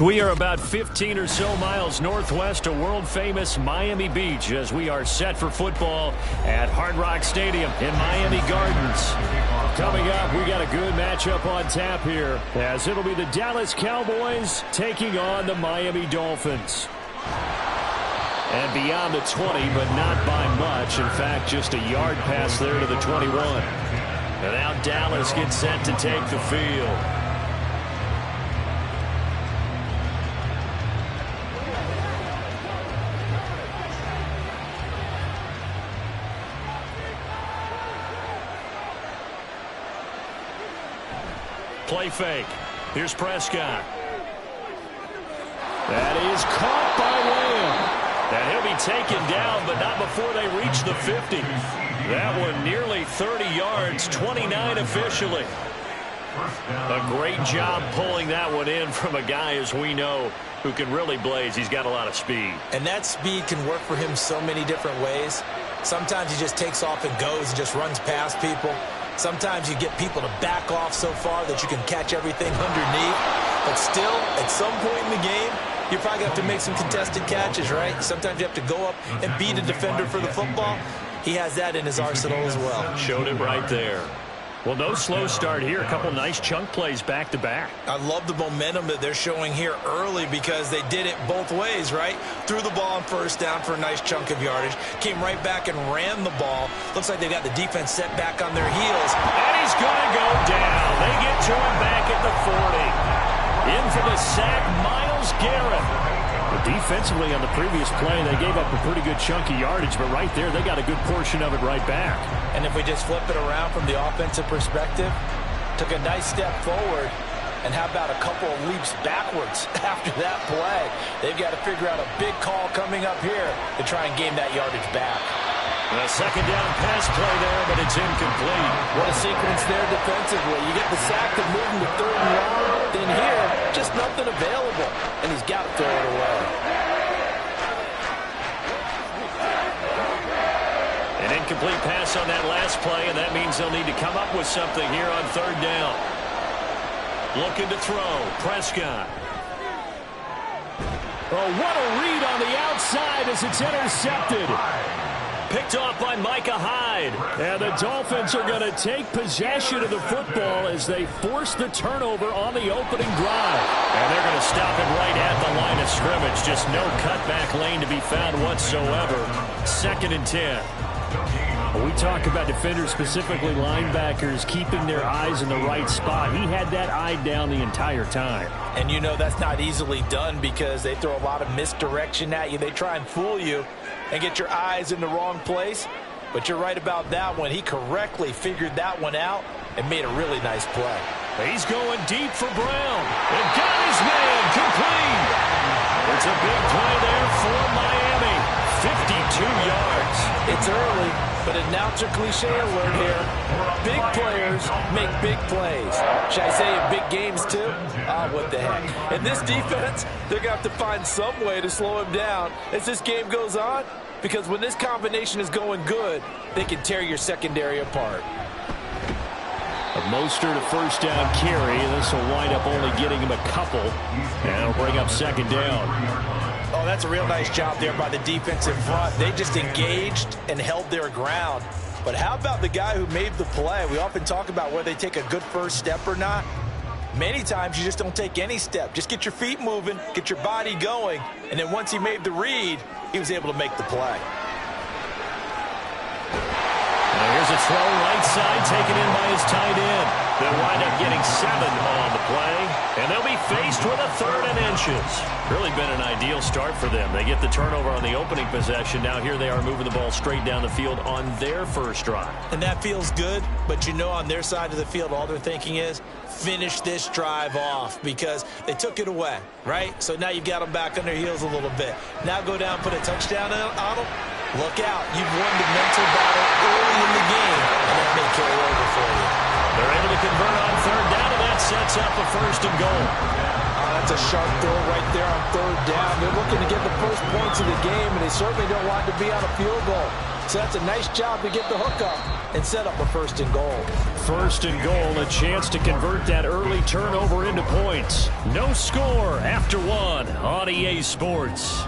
We are about 15 or so miles northwest of world-famous Miami Beach as we are set for football at Hard Rock Stadium in Miami Gardens. Coming up, we got a good matchup on tap here as it'll be the Dallas Cowboys taking on the Miami Dolphins. And beyond the 20, but not by much. In fact, just a yard pass there to the 21. And now Dallas gets set to take the field. Play fake. Here's Prescott. That is caught by Lamb. And he'll be taken down, but not before they reach the 50. That one nearly 30 yards, 29 officially. A great job pulling that one in from a guy, as we know, who can really blaze. He's got a lot of speed. And that speed can work for him so many different ways. Sometimes he just takes off and goes and just runs past people. Sometimes you get people to back off so far that you can catch everything underneath. But still, at some point in the game, you're probably going to have to make some contested catches, right? Sometimes you have to go up and beat a defender for the football. He has that in his arsenal as well. Showed it right there. Well, no slow start here. A couple nice chunk plays back-to-back. I love the momentum that they're showing here early because they did it both ways, right? Threw the ball on first down for a nice chunk of yardage. Came right back and ran the ball. Looks like they got the defense set back on their heels. And he's going to go down. They get to him back at the 40. In for the sack, Myles Garrett. But defensively on the previous play, they gave up a pretty good chunk of yardage, but right there, they got a good portion of it right back. And if we just flip it around from the offensive perspective, took a nice step forward, and how about a couple of leaps backwards after that play? They've got to figure out a big call coming up here to try and gain that yardage back. A second down pass play there, but it's incomplete. What a sequence there defensively. You get the sack to move him to 3rd and long. Then here, just nothing available. And he's got to throw it away. An incomplete pass on that last play, and that means they'll need to come up with something here on 3rd down. Looking to throw. Prescott. Oh, what a read on the outside as it's intercepted. Picked off by Micah Hyde. And the Dolphins are going to take possession of the football as they force the turnover on the opening drive. And they're going to stop it right at the line of scrimmage. Just no cutback lane to be found whatsoever. 2nd and 10. We talk about defenders, specifically linebackers, keeping their eyes in the right spot. He had that eye down the entire time. And you know that's not easily done because they throw a lot of misdirection at you. They try and fool you and get your eyes in the wrong place. But you're right about that one. He correctly figured that one out and made a really nice play. He's going deep for Brown. And got his man complete. It's a big play there for Miami. 52 yards. It's early, but announcer cliche alert here. Big players make big plays. Should I say in big games too? What the heck. In this defense, they're going to have to find some way to slow him down as this game goes on, because when this combination is going good, they can tear your secondary apart. A Mostert, a 1st down carry. This will wind up only getting him a couple, and it'll bring up 2nd down. Oh, that's a real nice job there by the defense in front. They just engaged and held their ground. But how about the guy who made the play? We often talk about whether they take a good first step or not. Many times you just don't take any step. Just get your feet moving, get your body going, and then once he made the read, he was able to make the play. And here's a throw right side taken in by his tight end. They'll wind up getting 7 on the play, and they'll be faced with a 3rd and inches. Really been an ideal start for them. They get the turnover on the opening possession. Now here they are moving the ball straight down the field on their first drive. And that feels good, but you know on their side of the field all they're thinking is finish this drive off because they took it away, right? So now you've got them back on their heels a little bit. Now go down, put a touchdown on them. Look out. You've won the mental battle early in the game, and that may carry over for you. They're able to convert on 3rd down, and that sets up a 1st and goal. That's a sharp throw right there on 3rd down. They're looking to get the first points of the game, and they certainly don't want to be on a field goal. So that's a nice job to get the hook up and set up a 1st and goal. 1st and goal, a chance to convert that early turnover into points. No score after 1 on EA Sports.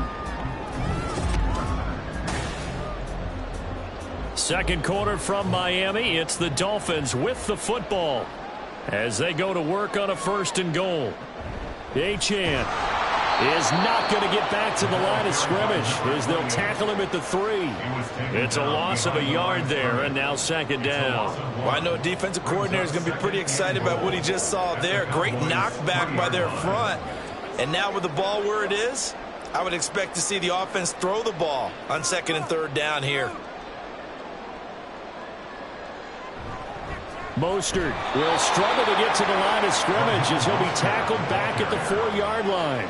Second quarter from Miami. It's the Dolphins with the football as they go to work on a 1st and goal. Achane is not going to get back to the line of scrimmage as they'll tackle him at the 3. It's a loss of a yard there, and now 2nd down. Well, I know defensive coordinator is going to be pretty excited about what he just saw there. Great knockback by their front. And now with the ball where it is, I would expect to see the offense throw the ball on 2nd and 3rd down here. Mostert will struggle to get to the line of scrimmage as he'll be tackled back at the 4-yard line.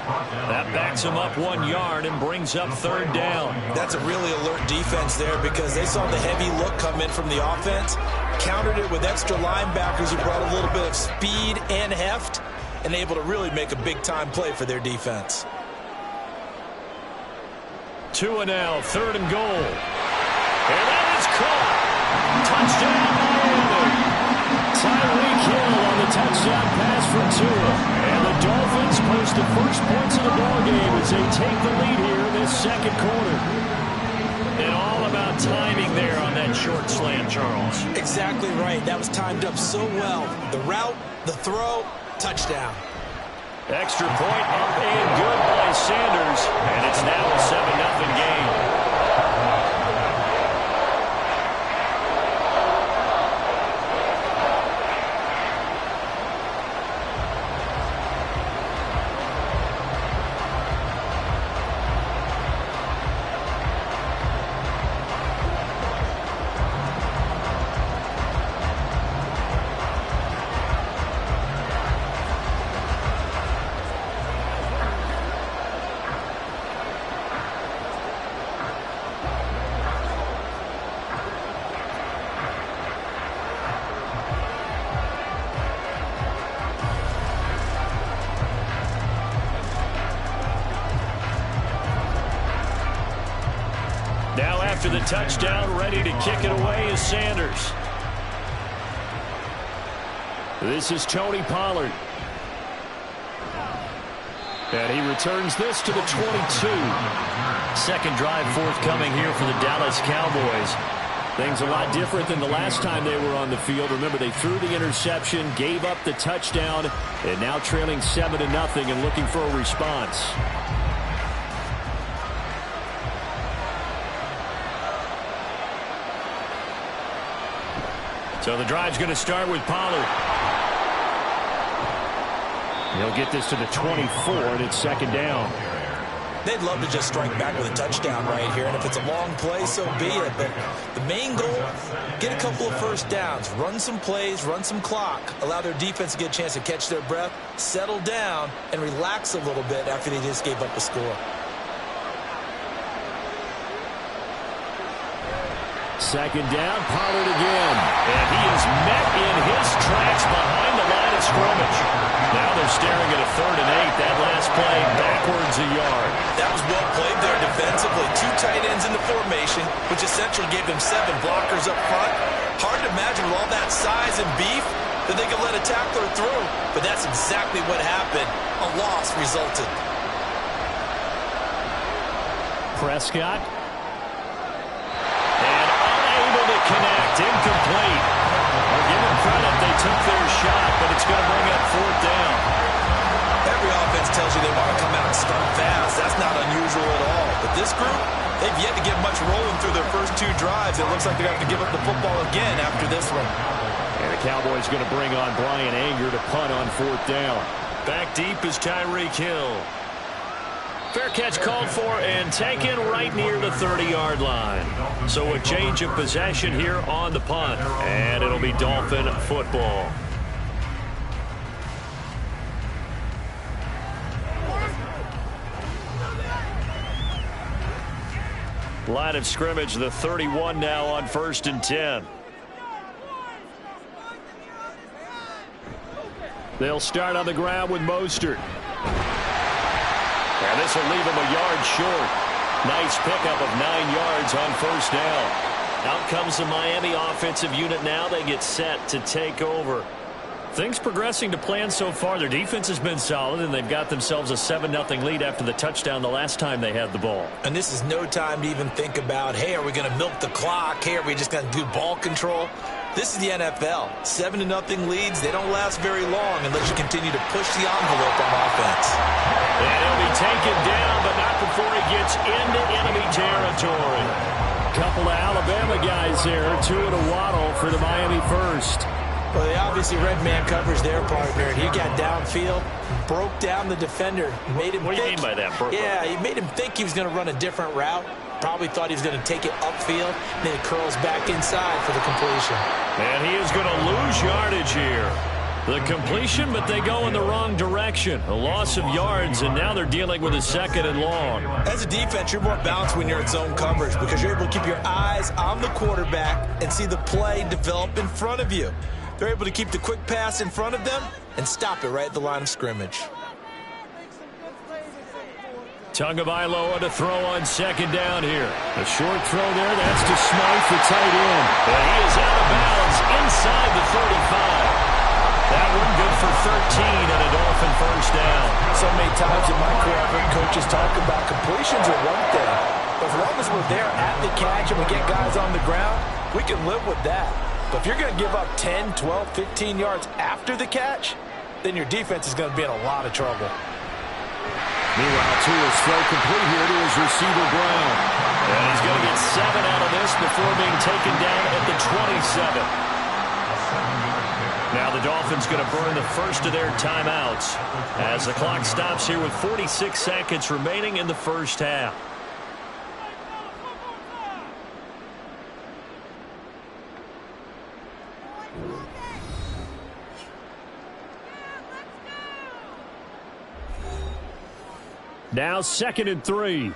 That backs him up 1 yard and brings up 3rd down. That's a really alert defense there because they saw the heavy look come in from the offense, countered it with extra linebackers who brought a little bit of speed and heft, and able to really make a big-time play for their defense. 2 and now, 3rd and goal. And that is caught. Touchdown, Miami. Tyreek Hill on the touchdown pass for Tua. And the Dolphins post the first points of the ballgame as they take the lead here in this 2nd quarter. And all about timing there on that short slant, Charles. Exactly right. That was timed up so well. The route, the throw, touchdown. Extra point up and good by Sanders. And it's now a 7-0 game. Now after the touchdown, ready to kick it away is Sanders. This is Tony Pollard. And he returns this to the 22. 2nd drive forthcoming here for the Dallas Cowboys. Things a lot different than the last time they were on the field. Remember, they threw the interception, gave up the touchdown, and now trailing 7-0 and looking for a response. So the drive's going to start with Pollard. He'll get this to the 24, and it's 2nd down. They'd love to just strike back with a touchdown right here, and if it's a long play, so be it. But the main goal, get a couple of 1st downs, run some plays, run some clock, allow their defense to get a chance to catch their breath, settle down, and relax a little bit after they just gave up a score. 2nd down, Pollard again. And he is met in his tracks behind the line of scrimmage. Now they're staring at a 3rd and 8. That last play backwards a yard. That was well played there defensively. 2 tight ends in the formation, which essentially gave them 7 blockers up front. Hard to imagine with all that size and beef that they could let a tackler through. But that's exactly what happened. A loss resulted. Prescott. Connect, incomplete. We'll give them credit, they took their shot, but it's going to bring up 4th down. Every offense tells you they want to come out and start fast. That's not unusual at all. But this group, they've yet to get much rolling through their first 2 drives. It looks like they're going to have to give up the football again after this one. And the Cowboys going to bring on Brian Anger to punt on 4th down. Back deep is Tyreek Hill. Fair catch called for and taken right near the 30-yard line. So a change of possession here on the punt. And it'll be Dolphin football. Line of scrimmage, the 31 now on 1st and 10. They'll start on the ground with Mostert. And this will leave him a yard short. Nice pickup of 9 yards on 1st down. Out comes the Miami offensive unit now. They get set to take over. Things progressing to plan so far. Their defense has been solid, and they've got themselves a 7-0 lead after the touchdown the last time they had the ball. And this is no time to even think about, hey, are we going to milk the clock? Hey, are we just going to do ball control? This is the NFL. 7-0 leads, they don't last very long unless you continue to push the envelope on offense. And he'll be taken down, but not before he gets into enemy territory. Couple of Alabama guys there, two at a Waddle for the Miami first. Well, they obviously red man covers their partner. He got downfield, broke down the defender, made him What do you mean by that? Yeah, he made him think he was going to run a different route. Probably thought he was going to take it upfield. Then it curls back inside for the completion. And he is going to lose yardage here. The completion, but they go in the wrong direction. A loss of yards, and now they're dealing with a 2nd and long. As a defense, you're more balanced when you're in zone coverage because you're able to keep your eyes on the quarterback and see the play develop in front of you. They're able to keep the quick pass in front of them and stop it right at the line of scrimmage. Tagovailoa to throw on 2nd down here. A short throw there. That's to Smythe, the tight end. And he is out of bounds inside the 35. That one good for 13 and a Dolphin first down. So many times in my career, I've heard coaches talk about completions are one thing. But as long as we're there at the catch and we get guys on the ground, we can live with that. But if you're going to give up 10, 12, 15 yards after the catch, then your defense is going to be in a lot of trouble. Meanwhile, Tua's throw complete here to his receiver, Brown. And he's going to get 7 out of this before being taken down at the 27. Now the Dolphins going to burn the first of their timeouts as the clock stops here with 46 seconds remaining in the first half. Now 2nd and 3.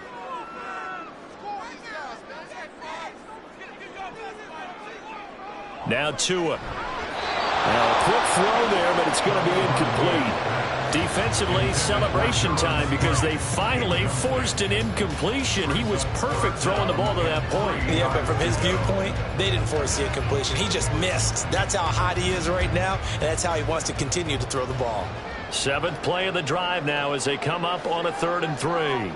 Now Tua. Now a quick throw there, but it's going to be incomplete. Defensively, celebration time because they finally forced an incompletion. He was perfect throwing the ball to that point. Yeah, but from his viewpoint, they didn't force the incompletion. He just missed. That's how hot he is right now, and that's how he wants to continue to throw the ball. 7th play of the drive now as they come up on a 3rd and 3.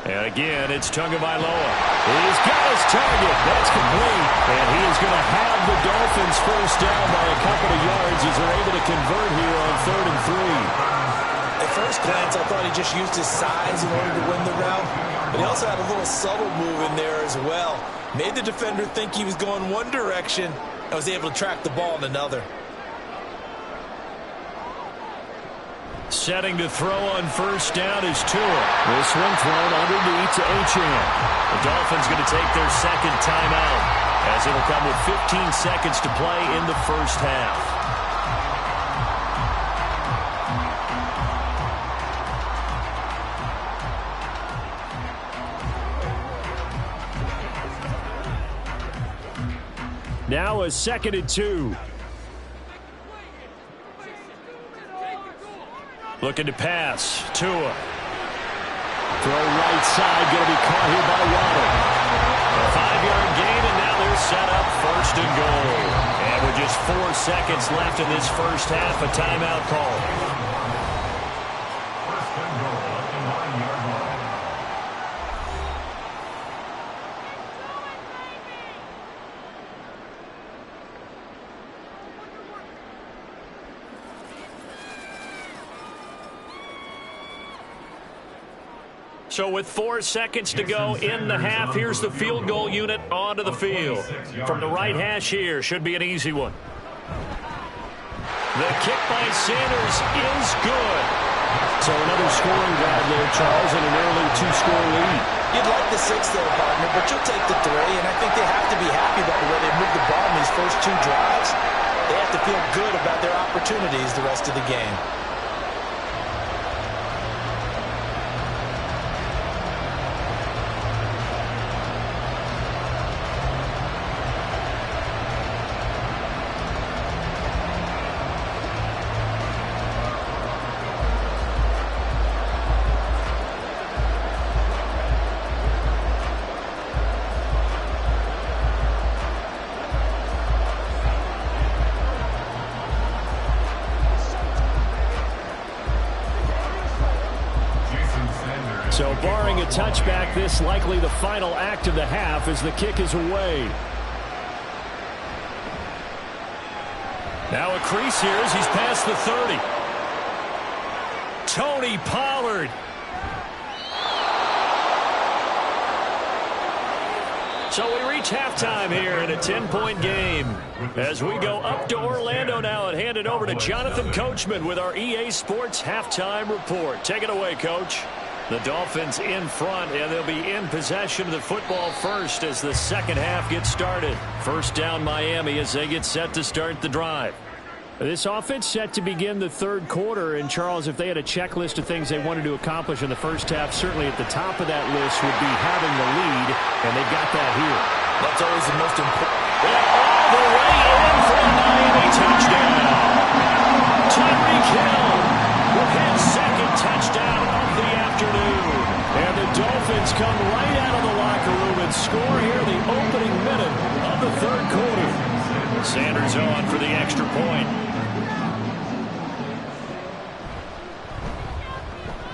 And again, it's Tagovailoa. He's got his target. That's complete. And he is going to have the Dolphins first down by a couple of yards as they're able to convert here on 3rd and 3. At first glance, I thought he just used his size in order to win the route. But he also had a little subtle move in there as well. Made the defender think he was going one direction and was able to track the ball in another. Setting to throw on first down is Tua. This one thrown underneath to Achane. The Dolphins going to take their 2nd timeout as it'll come with 15 seconds to play in the first half. Now a 2nd and 2. Looking to pass. Tua. Throw right side. Going to be caught here by Waddle. A 5-yard gain, and now they're set up 1st and goal. And with just 4 seconds left in this first half, a timeout call. So with 4 seconds to go in the half, here's the field goal unit onto the field. From the right hash here, should be an easy one. The kick by Sanders is good. So another scoring drive there, Charles, and an early 2-score lead. You'd like the 6 there, partner, but you'll take the 3, and I think they have to be happy about the way they moved the ball in these first 2 drives. They have to feel good about their opportunities the rest of the game. So barring a touchback, this likely the final act of the half as the kick is away. Now a crease here as he's past the 30. Tony Pollard. So we reach halftime here in a 10-point game. As we go up to Orlando now and hand it over to Jonathan Coachman with our EA Sports Halftime Report. Take it away, Coach. The Dolphins in front, and they'll be in possession of the football first as the second half gets started. First down Miami as they get set to start the drive. This offense set to begin the third quarter, and Charles, if they had a checklist of things they wanted to accomplish in the first half, certainly at the top of that list would be having the lead, and they got that here. That's always the most important. All the way in for a Miami touchdown. Tyreek Hill with his second touchdown of the afternoon. And the Dolphins come right out of the locker room and score here in the opening minute of the third quarter. Sanders on for the extra point.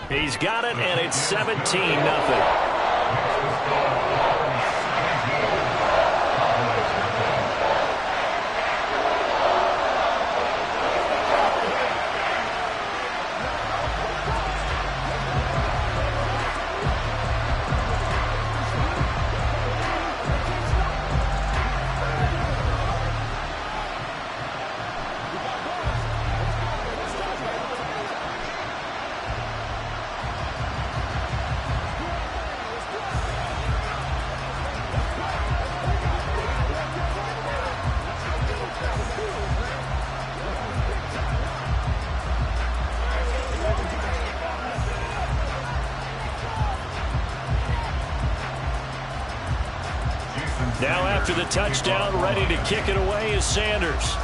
He's got it, and it's 17-0. Now after the touchdown, ready to kick it away is Sanders.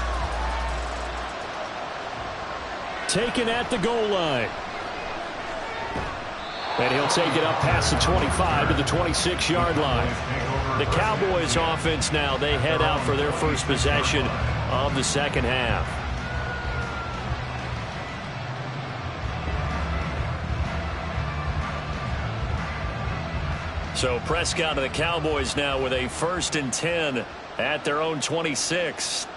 Taken at the goal line. And he'll take it up past the 25 to the 26-yard line. The Cowboys offense now, they head out for their first possession of the second half. So Prescott of the Cowboys now with a 1st and 10 at their own 26.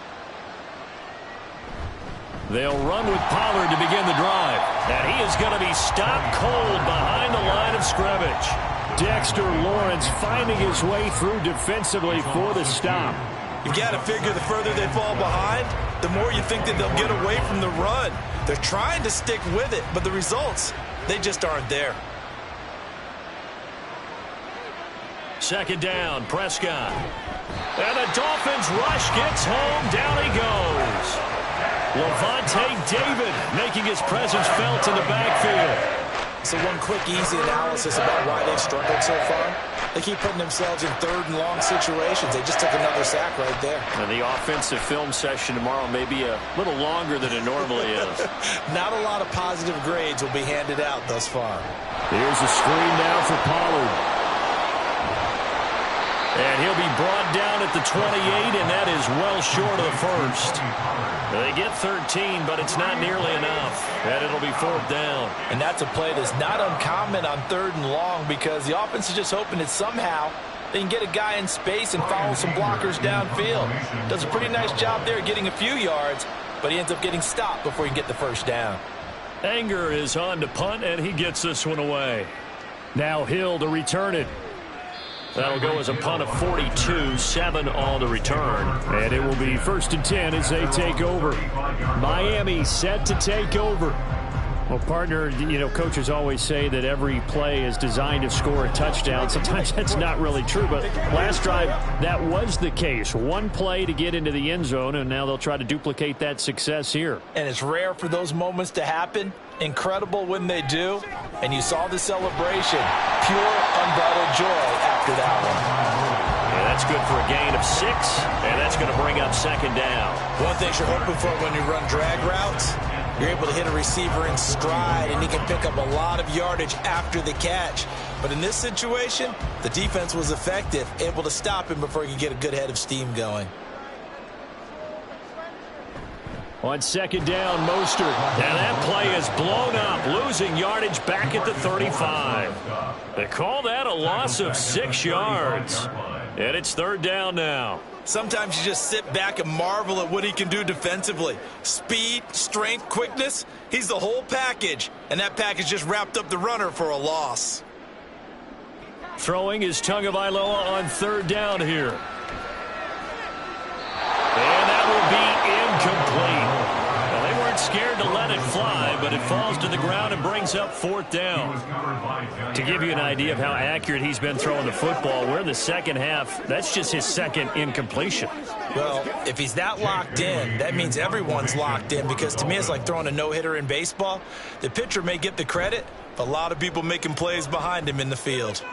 They'll run with Pollard to begin the drive. And he is going to be stopped cold behind the line of scrimmage. Dexter Lawrence finding his way through defensively for the stop. You've got to figure the further they fall behind, the more you think that they'll get away from the run. They're trying to stick with it, but the results, they just aren't there. Second down, Prescott. And the Dolphins rush gets home. Down he goes. Lavonte David making his presence felt in the backfield. So one quick, easy analysis about why they've struggled so far. They keep putting themselves in 3rd and long situations. They just took another sack right there. And the offensive film session tomorrow may be a little longer than it normally is. Not a lot of positive grades will be handed out thus far. Here's a screen now for Pollard. And he'll be brought down at the 28, and that is well short of the first. They get 13, but it's not nearly enough. And it'll be 4th down. And that's a play that's not uncommon on 3rd and long because the offense is just hoping that somehow they can get a guy in space and follow some blockers downfield. Does a pretty nice job there getting a few yards, but he ends up getting stopped before he can get the first down. Anger is on to punt, and he gets this one away. Now Hill to return it. That'll go as a punt of 42, 7 on the return. And it will be 1st and 10 as they take over. Miami set to take over. Well, partner, you know, coaches always say that every play is designed to score a touchdown. Sometimes that's not really true, but last drive, that was the case. One play to get into the end zone, and now they'll try to duplicate that success here. And it's rare for those moments to happen. Incredible when they do. And you saw the celebration. Pure, unbridled joy after that one. Yeah, that's good for a gain of 6, and that's going to bring up 2nd down. One thing you're hoping for when you run drag routes, you're able to hit a receiver in stride, and he can pick up a lot of yardage after the catch. But in this situation, the defense was effective, able to stop him before he could get a good head of steam going. On second down, Mostert. And that play is blown up, losing yardage back at the 35. They call that a loss of 6 yards. And it's third down now. Sometimes you just sit back and marvel at what he can do defensively. Speed, strength, quickness. He's the whole package. And that package just wrapped up the runner for a loss. Throwing is Tagovailoa on third down here. And that will be incomplete. Well, they weren't scared to let it fly, but it falls to the ground and brings up fourth down. To give you an idea of how accurate he's been throwing the football, we're in the second half. That's just his second incompletion. Well, if he's that locked in, that means everyone's locked in, because to me it's like throwing a no-hitter in baseball. The pitcher may get the credit, but a lot of people making plays behind him in the field.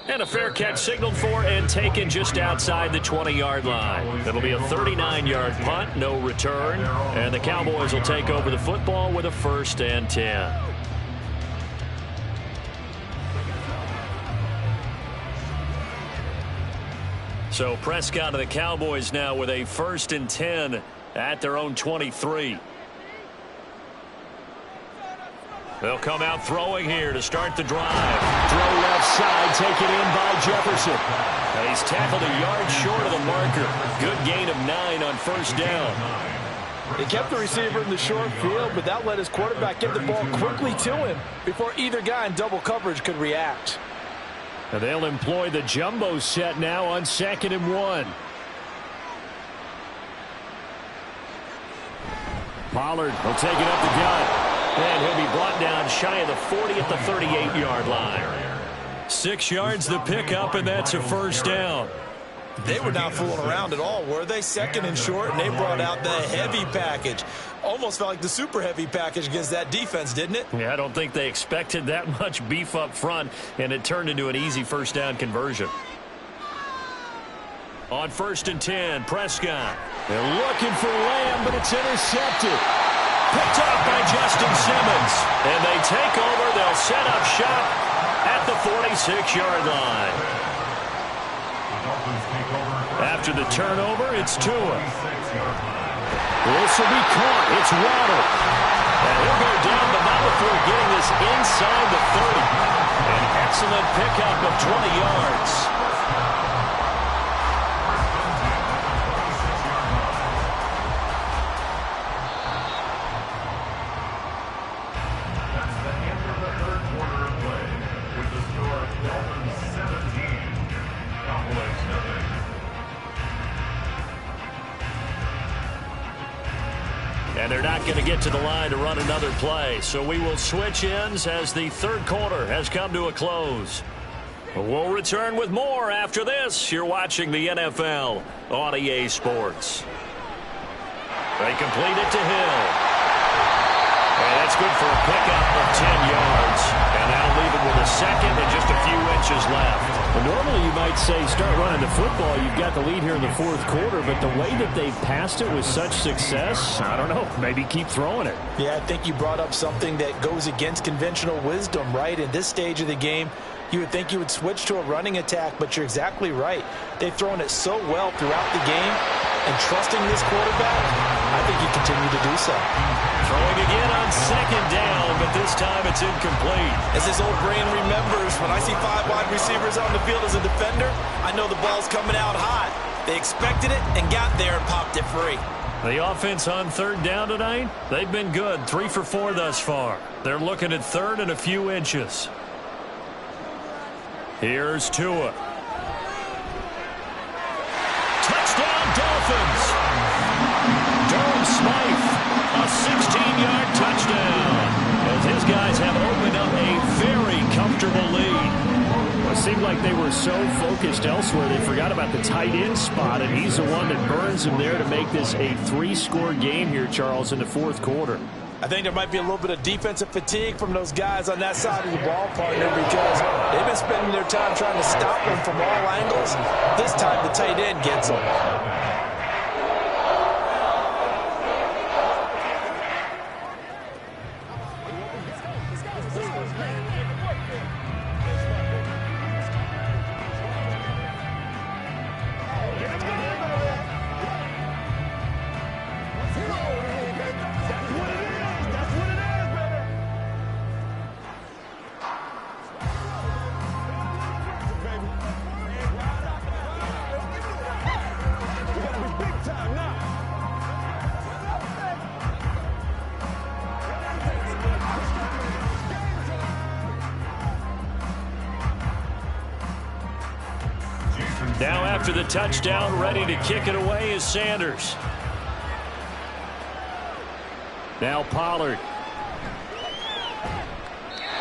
And a fair catch signaled for and taken just outside the 20-yard line. It'll be a 39-yard punt, no return. And the Cowboys will take over the football with a 1st and 10. So Prescott of the Cowboys now with a 1st and 10 at their own 23. They'll come out throwing here to start the drive. Throw left side, taken in by Jefferson. And he's tackled a yard short of the marker. Good gain of 9 on 1st down. They kept the receiver in the short field, but that let his quarterback get the ball quickly to him before either guy in double coverage could react. And they'll employ the jumbo set now on 2nd and 1. Pollard will take it up the gut. And he'll be brought down shy of the 40 at the 38-yard line. 6 yards the pickup, and that's a 1st down. They were not fooling around at all, were they? 2nd and short, and they brought out the heavy package. Almost felt like the super heavy package against that defense, didn't it? Yeah, I don't think they expected that much beef up front, and it turned into an easy 1st down conversion. On 1st and 10, Prescott. They're looking for Lamb, but it's intercepted. Picked up by Justin Simmons. And they take over. They'll set up shop at the 46-yard line. After the turnover, it's Tua. This will be caught. It's Waddle. And he'll go down, but not before getting this inside the 30. An excellent pickup of 20 yards. And they're not going to get to the line to run another play. So we will switch ends as the 3rd quarter has come to a close. We'll return with more after this. You're watching the NFL on EA Sports. They complete it to Hill. And that's good for a pickup of 10 yards. And that'll leave it with a 2nd and just a few inches left. Well, normally you might say start running the football. You've got the lead here in the 4th quarter, but the way that they passed it with such success, I don't know, maybe keep throwing it. Yeah, I think you brought up something that goes against conventional wisdom, right? In this stage of the game, you would think you would switch to a running attack, but you're exactly right. They've thrown it so well throughout the game, and trusting this quarterback, I think you continue to do so. Throwing again on 2nd down, but this time it's incomplete. As his old brain remembers, when I see 5 wide receivers on the field as a defender, I know the ball's coming out hot. They expected it and got there and popped it free. The offense on 3rd down tonight, they've been good. 3 for 4 thus far. They're looking at 3rd and a few inches. Here's Tua. Touchdown, Dolphins. Durham Smythe, a 16-yard touchdown. As his guys have opened up a very comfortable lead. Well, it seemed like they were so focused elsewhere, they forgot about the tight end spot, and he's the one that burns them there to make this a 3-score game here, Charles, in the 4th quarter. I think there might be a little bit of defensive fatigue from those guys on that side of the ball, partner, because they've been spending their time trying to stop them from all angles. This time the tight end gets them. Now after the touchdown, ready to kick it away is Sanders. Now Pollard.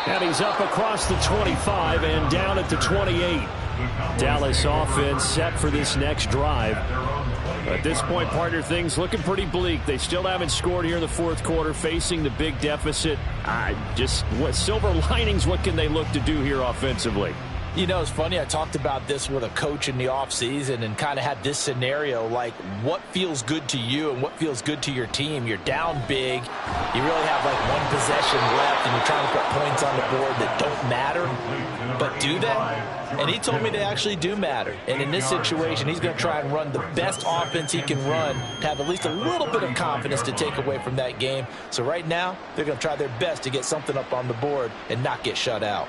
And he's up across the 25 and down at the 28. Dallas offense set for this next drive. At this point, partner, things looking pretty bleak. They still haven't scored here in the fourth quarter, facing the big deficit. What silver linings, what can they look to do here offensively? You know, it's funny, I talked about this with a coach in the offseason and kind of had this scenario, like what feels good to you and what feels good to your team. You're down big. You really have like one possession left and you're trying to put points on the board that don't matter. But do they? And he told me they actually do matter. And in this situation, he's going to try and run the best offense he can run to have at least a little bit of confidence to take away from that game. So right now, they're going to try their best to get something up on the board and not get shut out.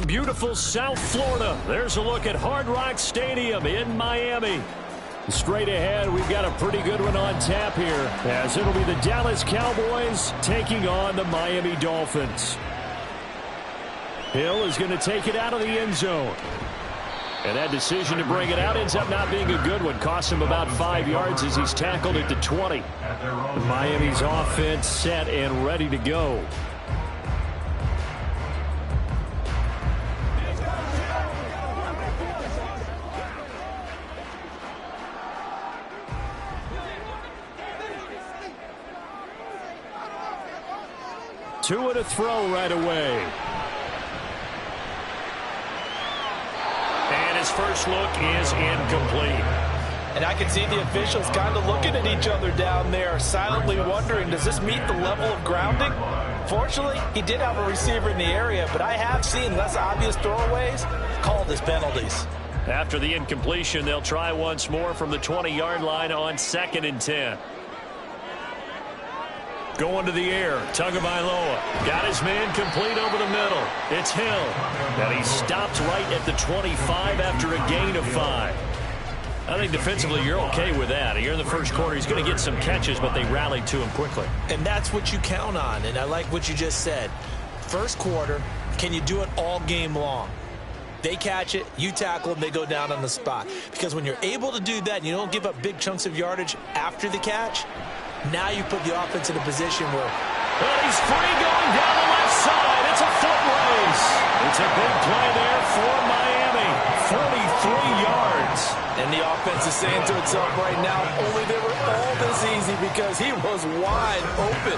From beautiful South Florida, there's a look at Hard Rock Stadium in Miami. Straight ahead, we've got a pretty good one on tap here, as it'll be the Dallas Cowboys taking on the Miami Dolphins. Hill is going to take it out of the end zone. And that decision to bring it out ends up not being a good one. Costs him about 5 yards as he's tackled at the 20. Miami's offense set and ready to go. Tua to throw right away. And his first look is incomplete. And I can see the officials kind of looking at each other down there, silently wondering, does this meet the level of grounding? Fortunately, he did have a receiver in the area, but I have seen less obvious throwaways called as penalties. After the incompletion, they'll try once more from the 20-yard line on 2nd and 10. Going to the air, Tagovailoa got his man complete over the middle. It's Hill, and he stopped right at the 25 after a gain of 5. I think defensively you're okay with that. Here in the first quarter, he's going to get some catches, but they rallied to him quickly. And that's what you count on, and I like what you just said. First quarter, can you do it all game long? They catch it, you tackle them, they go down on the spot. Because when you're able to do that and you don't give up big chunks of yardage after the catch, now you put the offense in a position where... Well, he's free going down the left side. It's a foot race. It's a big play there for Miami. 43 yards. And the offense is saying to itself right now, only they were all this easy because he was wide open.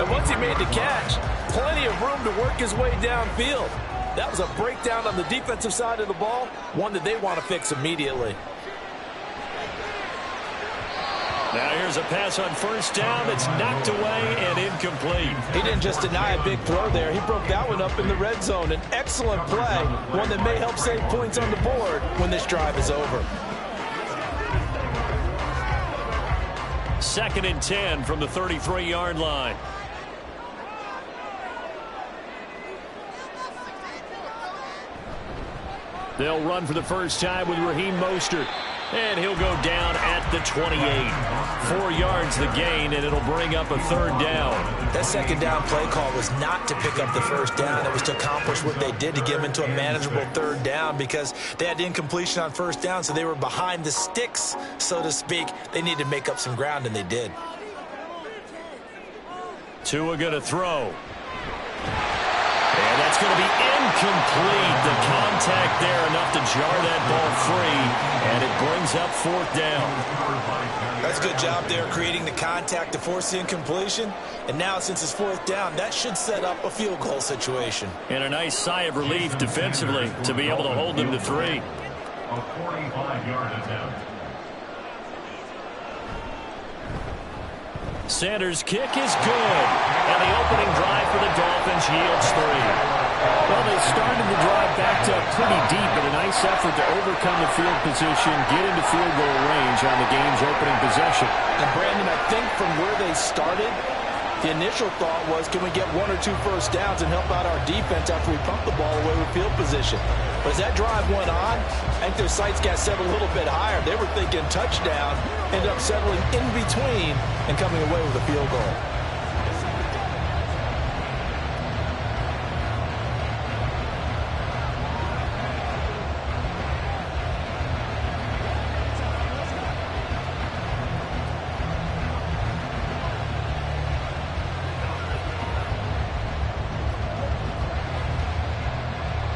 And once he made the catch, plenty of room to work his way downfield. That was a breakdown on the defensive side of the ball, one that they want to fix immediately. Now here's a pass on first down that's knocked away and incomplete. He didn't just deny a big throw there. He broke that one up in the red zone. An excellent play, one that may help save points on the board when this drive is over. 2nd and 10 from the 33-yard line. They'll run for the first time with Raheem Mostert. And he'll go down at the 28. 4 yards the gain, and it'll bring up a 3rd down. That 2nd down play call was not to pick up the first down. It was to accomplish what they did to get them into a manageable 3rd down because they had incompletion on first down, so they were behind the sticks, so to speak. They needed to make up some ground, and they did. Tua going to throw. And that's going to be incomplete. The contact there enough to jar that ball free, and it brings up 4th down. That's a good job there creating the contact to force the incompletion. And now since it's 4th down, that should set up a field goal situation. And a nice sigh of relief defensively to be able to hold them to 3. A 45-yard attempt. Sanders' kick is good. And the opening drive for the Dolphins yields 3. Well, they started the drive backed up pretty deep, but a nice effort to overcome the field position, get into field goal range on the game's opening possession. And Brandon, I think from where they started, the initial thought was, can we get 1 or 2 first downs and help out our defense after we pump the ball away with field position? But as that drive went on, I think their sights got set a little bit higher. They were thinking touchdown, ended up settling in between and coming away with a field goal.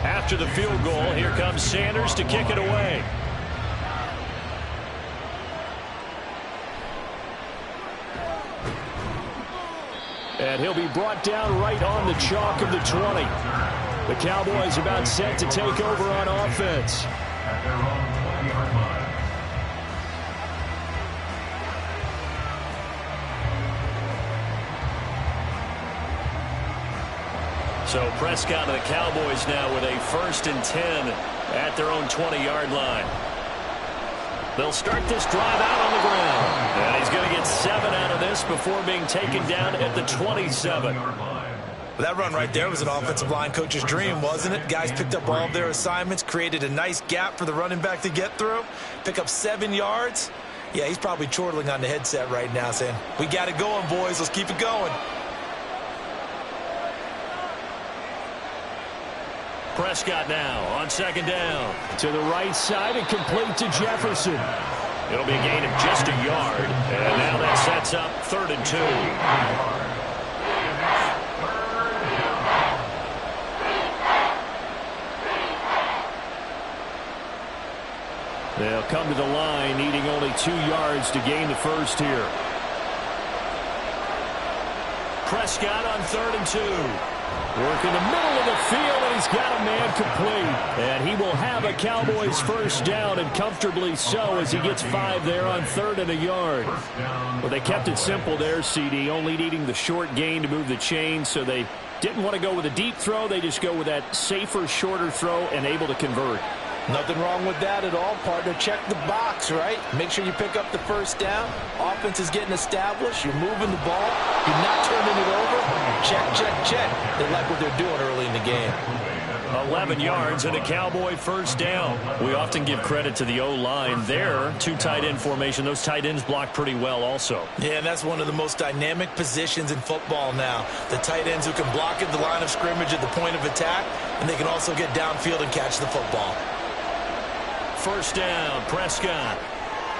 After the field goal, here comes Sanders to kick it away. And he'll be brought down right on the chalk of the 20. The Cowboys about set to take over on offense. At their own 20-yard line. So Prescott and the Cowboys now with a 1st and 10 at their own 20-yard line. They'll start this drive out on the ground. And he's going to get 7 out of this before being taken down at the 27. Well, that run right there was an offensive line coach's dream, wasn't it? Guys picked up all of their assignments, created a nice gap for the running back to get through, pick up 7 yards. Yeah, he's probably chortling on the headset right now saying, we got it going, boys. Let's keep it going. Prescott now on second down. To the right side and complete to Jefferson. It'll be a gain of just a yard. And now that sets up 3rd and 2. They'll come to the line needing only 2 yards to gain the first here. Prescott on 3rd and 2. Work in the middle of the field, and he's got a man complete. And he will have a Cowboys first down, and comfortably so, as he gets 5 there on 3rd and a yard. Well, they kept it simple there, CD, only needing the short gain to move the chains, so they didn't want to go with a deep throw. They just go with that safer, shorter throw and able to convert. Nothing wrong with that at all, partner. Check the box, right? Make sure you pick up the first down. Offense is getting established. You're moving the ball. You're not turning it over. Check, check, check. They like what they're doing early in the game. 11 yards and a Cowboy first down. We often give credit to the O-line there. 2 tight end formation. Those tight ends block pretty well also. Yeah, and that's one of the most dynamic positions in football now. The tight ends who can block at the line of scrimmage at the point of attack, and they can also get downfield and catch the football. First down, Prescott.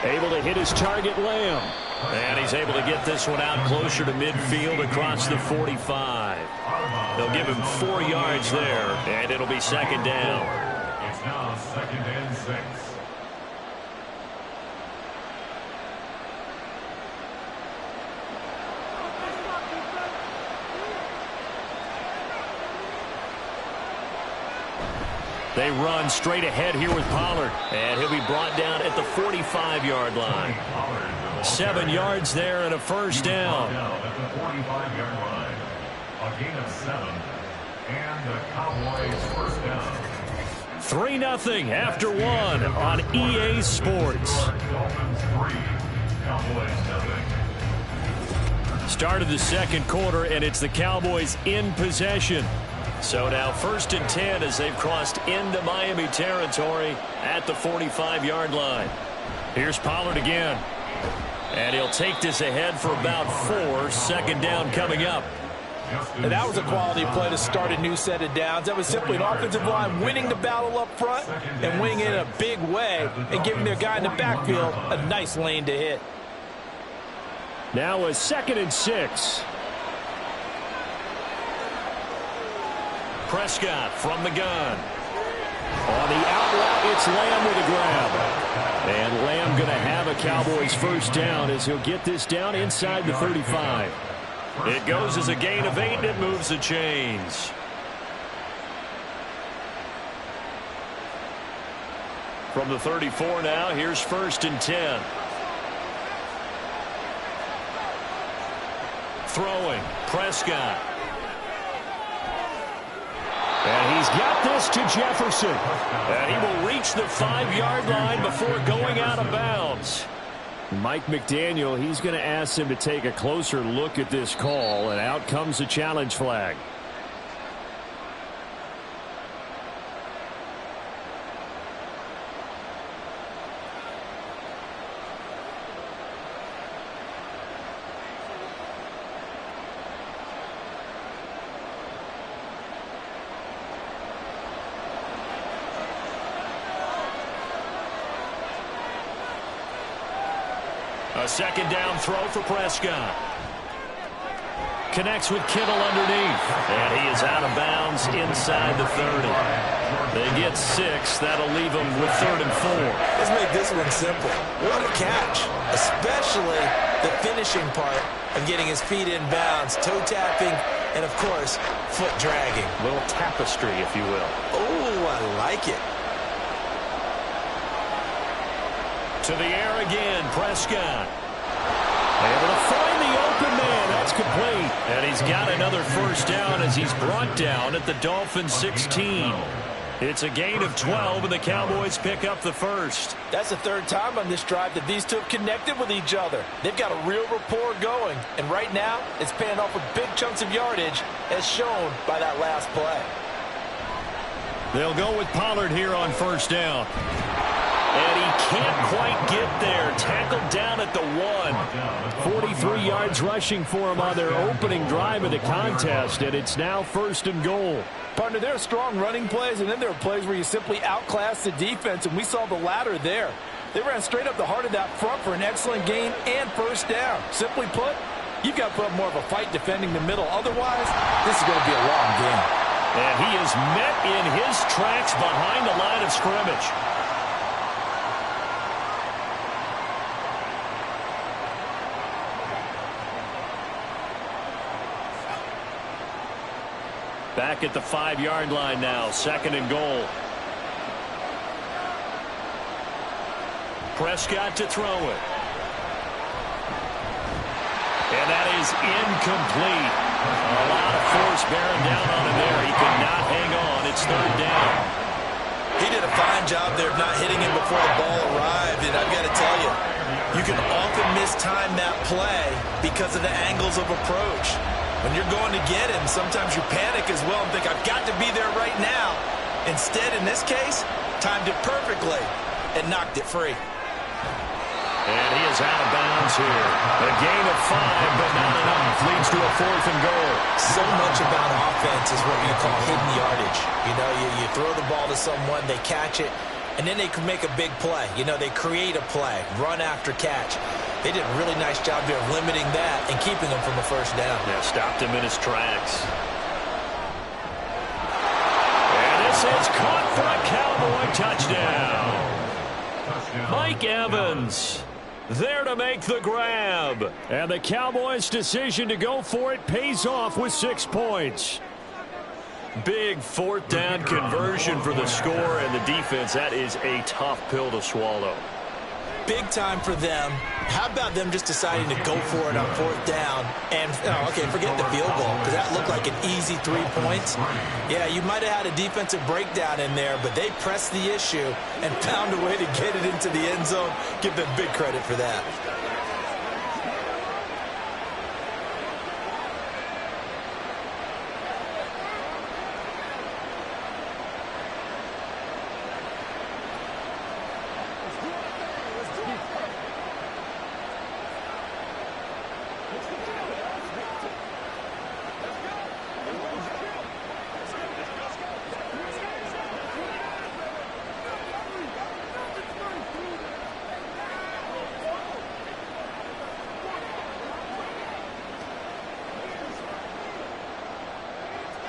Able to hit his target, Lamb. And he's able to get this one out closer to midfield across the 45. They'll give him 4 yards there, and it'll be second down. It's now 2nd and 6. They run straight ahead here with Pollard, and he'll be brought down at the 45-yard line. 7 yards there and a first down. At the 45-yard line. A gain of 7. And the Cowboys first down. 3-0 after 1 on EA Sports. Dolphins 3. Cowboys 0. Start of the second quarter, and it's the Cowboys in possession. So now 1st and 10 as they've crossed into Miami territory at the 45-yard line. Here's Pollard again. And he'll take this ahead for about 4. Second down coming up. And that was a quality play to start a new set of downs. That was simply an offensive line winning the battle up front and winning it in a big way and giving their guy in the backfield a nice lane to hit. Now a 2nd and 6. Prescott from the gun. On the out route, it's Lamb with a grab. And Lamb going to have a Cowboys first down as he'll get this down inside the 35. It goes as a gain of 8, and it moves the chains. From the 34 now, here's 1st and 10. Throwing, Prescott. And he's got this to Jefferson. And he will reach the 5-yard line before going out of bounds. Mike McDaniel, he's going to ask him to take a closer look at this call, and out comes the challenge flag. A second down throw for Prescott. Connects with Kittle underneath. And he is out of bounds inside the 30. They get 6. That'll leave them with 3rd and 4. Let's make this one simple. What a catch, especially the finishing part of getting his feet in bounds, toe tapping, and, of course, foot dragging. A little tapestry, if you will. Oh, I like it. To the air again, Prescott. Able to find the open man. That's complete. And he's got another first down as he's brought down at the Dolphins 16. It's a gain of 12, and the Cowboys pick up the first. That's the third time on this drive that these two have connected with each other. They've got a real rapport going, and right now it's paying off with big chunks of yardage, as shown by that last play. They'll go with Pollard here on first down. And he can't quite get there. Tackled down at the 1. 43 yards rushing for him on their opening drive of the contest, and it's now first and goal. Partner, there are strong running plays, and then there are plays where you simply outclass the defense, and we saw the latter there. They ran straight up the heart of that front for an excellent gain and first down. Simply put, you've got to put up more of a fight defending the middle. Otherwise, this is going to be a long game. And he is met in his tracks behind the line of scrimmage. Back at the 5-yard line now, second and goal. Prescott to throw it. And that is incomplete. A lot of force bearing down on him there. He could not hang on. It's third down. He did a fine job there of not hitting him before the ball arrived, and I've got to tell you, you can often mistime that play because of the angles of approach. When you're going to get him, sometimes you panic as well and think, I've got to be there right now. Instead, in this case, timed it perfectly and knocked it free. And he is out of bounds here. A gain of 5, but not enough. Leads to a fourth and goal. So much about offense is what you call hidden yardage. You know, you throw the ball to someone, they catch it, and then they can make a big play. You know, they create a play, run after catch. They did a really nice job there of limiting that and keeping him from a first down. Yeah, stopped him in his tracks. And this is caught for a Cowboy touchdown. Mike Evans there to make the grab. And the Cowboys' decision to go for it pays off with 6 points. Big fourth down conversion for the score and the defense. That is a tough pill to swallow. Big time for them. How about them just deciding to go for it on fourth down and, okay, forget the field goal because that looked like an easy 3 points. Yeah, you might have had a defensive breakdown in there, but they pressed the issue and found a way to get it into the end zone. Give them big credit for that.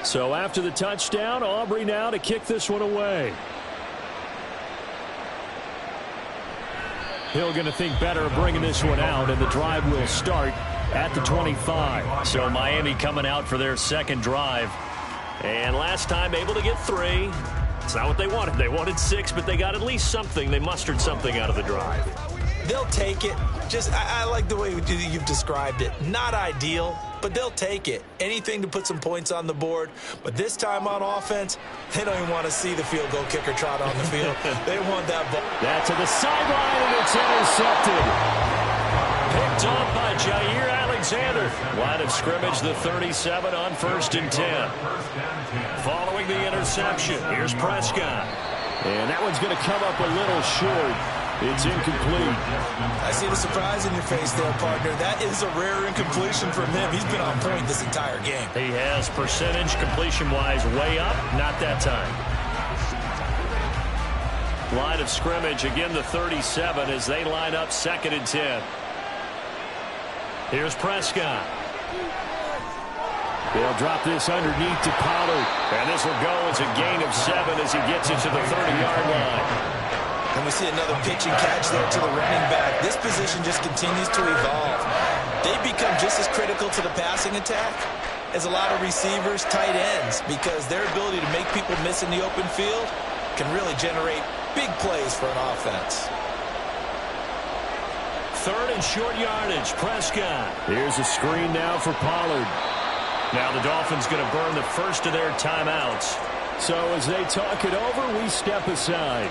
So after the touchdown, Aubrey now to kick this one away. Hill going to think better of bringing this one out, and the drive will start at the 25. So Miami coming out for their second drive. And last time able to get 3. It's not what they wanted. They wanted 6, but they got at least something. They mustered something out of the drive. They'll take it. I like the way you've described it. Not ideal, but they'll take it. Anything to put some points on the board. But this time on offense, they don't even want to see the field goal kicker trot on the field. They want that ball. That's to the sideline, and it's intercepted. Picked off by Jair Alexander. Line of scrimmage, the 37 on 1st and 10. Following the interception, here's Prescott. And that one's going to come up a little short. It's incomplete. I see the surprise in your face there, partner. That is a rare incompletion from him. He's been on point this entire game. He has percentage completion-wise way up. Not that time. Line of scrimmage, again the 37 as they line up 2nd and 10. Here's Prescott. They'll drop this underneath to Pollard. And this will go as a gain of 7 as he gets it to the 30-yard line. And we see another pitch and catch there to the running back. This position just continues to evolve. They become just as critical to the passing attack as a lot of receivers, tight ends, because their ability to make people miss in the open field can really generate big plays for an offense. 3rd and short yardage, Prescott. Here's a screen now for Pollard. Now the Dolphins going to burn the first of their timeouts. So as they talk it over, we step aside.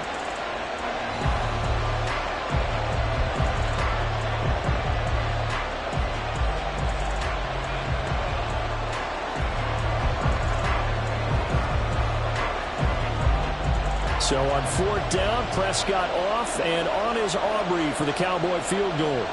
So on 4th down, Prescott off, and on is Aubrey for the Cowboy field goal.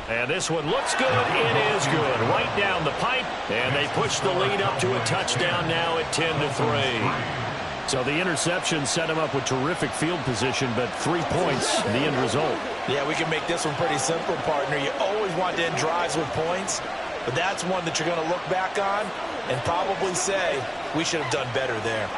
And this one looks good. It is good. Right down the pipe, and they push the lead up to a touchdown now at 10-3. So the interception set him up with terrific field position, but 3 points, the end result. Yeah, we can make this one pretty simple, partner. You always want to end drives with points, but that's one that you're going to look back on and probably say, we should have done better there.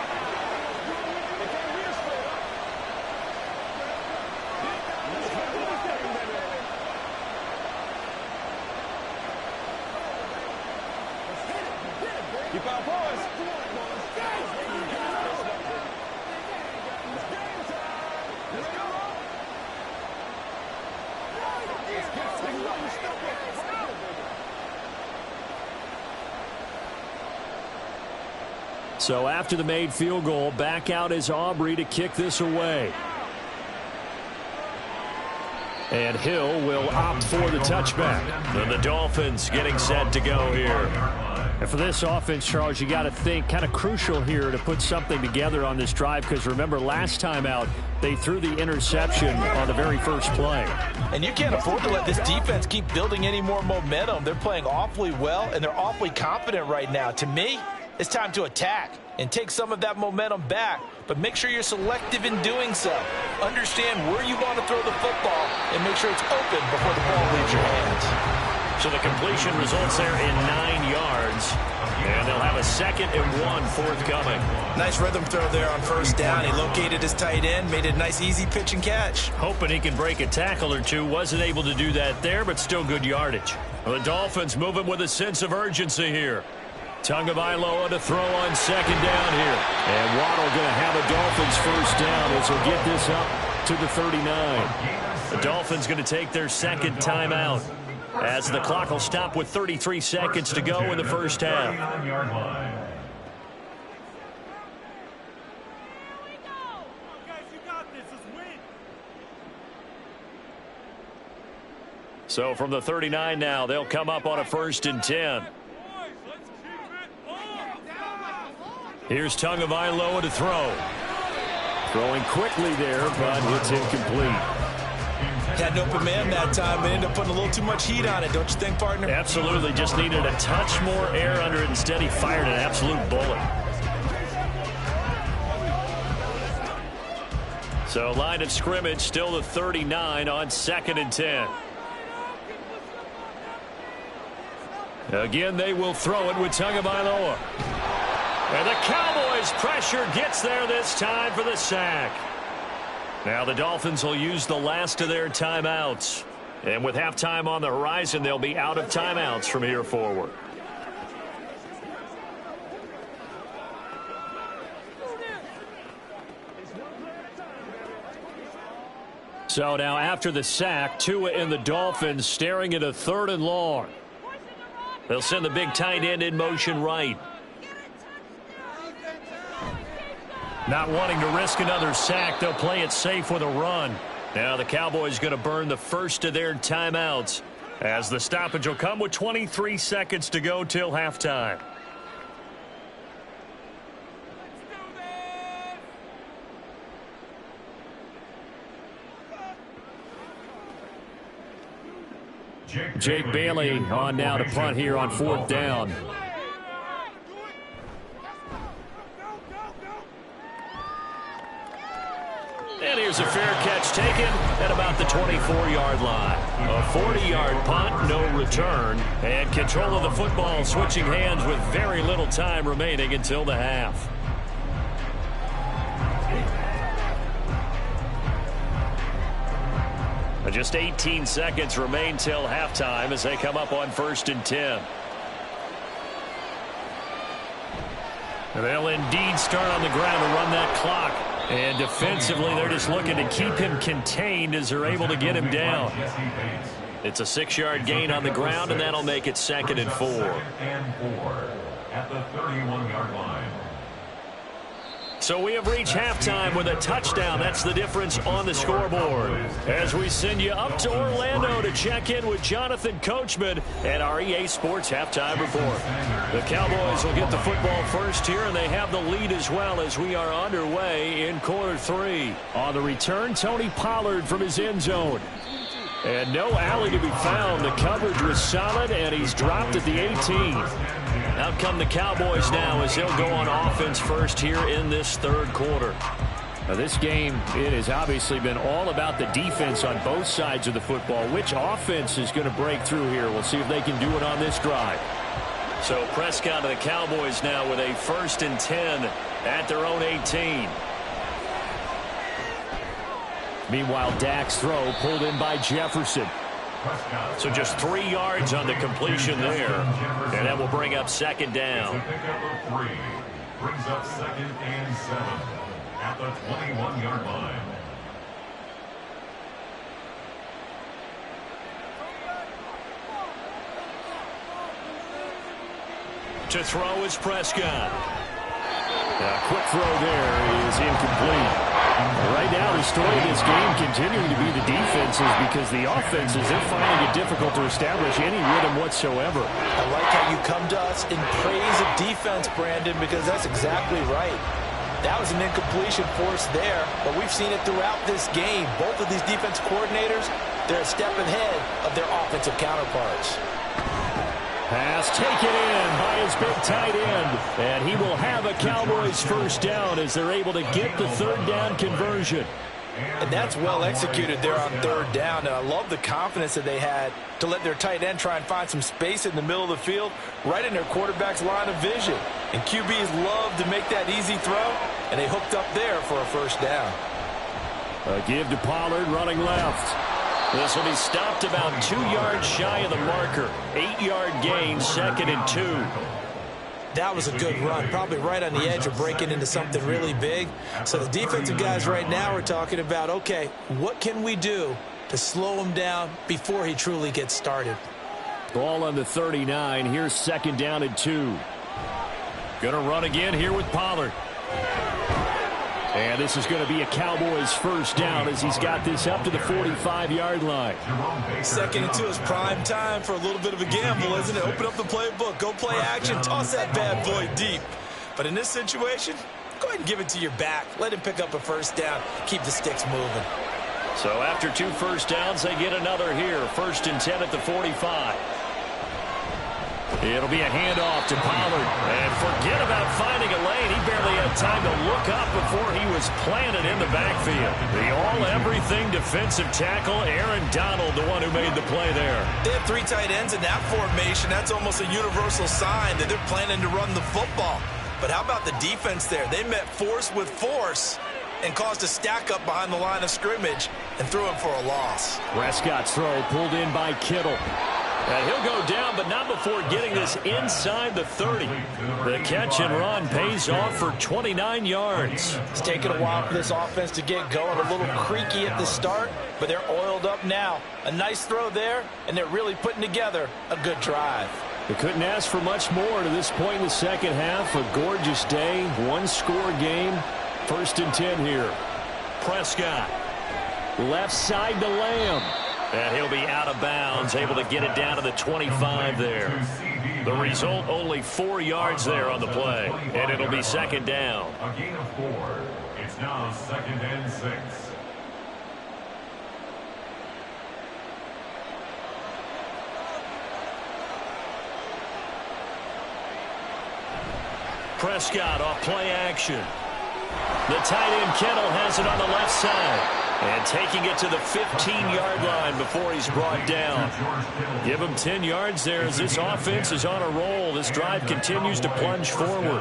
So after the made field goal, back out is Aubrey to kick this away. And Hill will opt for the touchback. And the Dolphins getting set to go here. And for this offense, Charles, you got to think kind of crucial here to put something together on this drive, because remember last time out they threw the interception on the very first play. And you can't afford to let this defense keep building any more momentum. They're playing awfully well, and they're awfully confident right now. To me, it's time to attack and take some of that momentum back, but make sure you're selective in doing so. Understand where you want to throw the football and make sure it's open before the ball leaves your hands. So the completion results there in 9 yards, and they'll have a 2nd and 1 forthcoming. Nice rhythm throw there on 1st down. He located his tight end, made it a nice easy pitch and catch. Hoping he can break a tackle or two. Wasn't able to do that there, but still good yardage. The Dolphins moving with a sense of urgency here. Tagovailoa to throw on 2nd down here. And Waddle going to have a Dolphins 1st down as he'll get this up to the 39. The Dolphins going to take their 2nd timeout as the clock will stop with 33 seconds to go in the first half. So from the 39 now, they'll come up on a 1st and 10. Here's Tagovailoa to throw. Throwing quickly there, but it's incomplete. Had an open man that time, but ended up putting a little too much heat on it, don't you think, partner? Absolutely. Just needed a touch more air under it. Instead, he fired an absolute bullet. So line of scrimmage still the 39 on 2nd and 10. Again, they will throw it with Tagovailoa. And the Cowboys' pressure gets there this time for the sack. Now the Dolphins will use the last of their timeouts. And with halftime on the horizon, they'll be out of timeouts from here forward. So now after the sack, Tua and the Dolphins staring at a 3rd and long. They'll send the big tight end in motion right. Not wanting to risk another sack, they'll play it safe with a run. Now the Cowboys going to burn the first of their timeouts as the stoppage will come with 23 seconds to go till halftime. Jake Bailey on now to punt here on 4th down. And here's a fair catch taken at about the 24-yard line. A 40-yard punt, no return, and control of the football switching hands with very little time remaining until the half. Just 18 seconds remain till halftime as they come up on 1st and 10. They'll indeed start on the ground to run that clock. And defensively, they're just looking to keep him contained as they're able to get him down. It's a 6-yard gain on the ground, and that'll make it 2nd and 4. at the 31-yard line. So we have reached halftime with a touchdown. That's the difference on the scoreboard. As we send you up to Orlando to check in with Jonathan Coachman at our EA Sports Halftime Report. The Cowboys will get the football first here, and they have the lead as well as we are underway in quarter 3. On the return, Tony Pollard from his end zone. And no alley to be found. The coverage was solid, and he's dropped at the 18. Out come the Cowboys now as they'll go on offense first here in this third quarter. Now this game, it has obviously been all about the defense on both sides of the football. Which offense is going to break through here? We'll see if they can do it on this drive. So Prescott to the Cowboys now with a 1st and 10 at their own 18. Meanwhile, Dak's throw pulled in by Jefferson. So just 3 yards on the completion there. And that will bring up 2nd down. Pickup of 3 brings up 2nd and 7 at the 21-yard line. To throw is Prescott. A quick throw there is incomplete. Right now, the story of this game continuing to be the defenses because the offenses, they're finding it difficult to establish any rhythm whatsoever. I like how you come to us in praise of defense, Brandon, because that's exactly right. That was an incompletion forced there, but we've seen it throughout this game. Both of these defense coordinators, they're a step ahead of their offensive counterparts. Pass taken in by his big tight end. And he will have a Cowboys 1st down as they're able to get the 3rd down conversion. And that's well executed there on 3rd down. And I love the confidence that they had to let their tight end try and find some space in the middle of the field, right in their quarterback's line of vision. And QBs love to make that easy throw, and they hooked up there for a 1st down. A give to Pollard running left. This will be stopped about 2 yards shy of the marker. 8-yard gain, 2nd and 2. That was a good run, probably right on the edge of breaking into something really big. So the defensive guys right now are talking about, okay, what can we do to slow him down before he truly gets started? Ball on the 39. Here's 2nd down and 2. Going to run again here with Pollard. And this is going to be a Cowboys 1st down as he's got this up to the 45-yard line. 2nd and 2 is prime time for a little bit of a gamble, isn't it? Open up the playbook, go play action, toss that bad boy deep. But in this situation, go ahead and give it to your back. Let him pick up a 1st down. Keep the sticks moving. So after 2 1st downs, they get another here. 1st and 10 at the 45. It'll be a handoff to Pollard. And forget about finding a lane. He barely had time to look up before he was planted in the backfield. The all-everything defensive tackle, Aaron Donald, the one who made the play there. They have 3 tight ends in that formation. That's almost a universal sign that they're planning to run the football. But how about the defense there? They met force with force and caused a stack up behind the line of scrimmage and threw him for a loss. Prescott's throw pulled in by Kittle. And he'll go down, but not before getting this inside the 30. The catch and run pays off for 29 yards. It's taken a while for this offense to get going. A little creaky at the start, but they're oiled up now. A nice throw there, and they're really putting together a good drive. They couldn't ask for much more to this point in the 2nd half. A gorgeous day, 1-score game. 1st and 10 here. Prescott. Left side to Lamb. And he'll be out of bounds, able to get it down to the 25 there. The result, only 4 yards there on the play. And it'll be 2nd down. A gain of 4. It's now 2nd and 6. Prescott off play action. The tight end Kittle has it on the left side. And taking it to the 15-yard line before he's brought down. Give him 10 yards there as this offense is on a roll. This drive continues to plunge forward.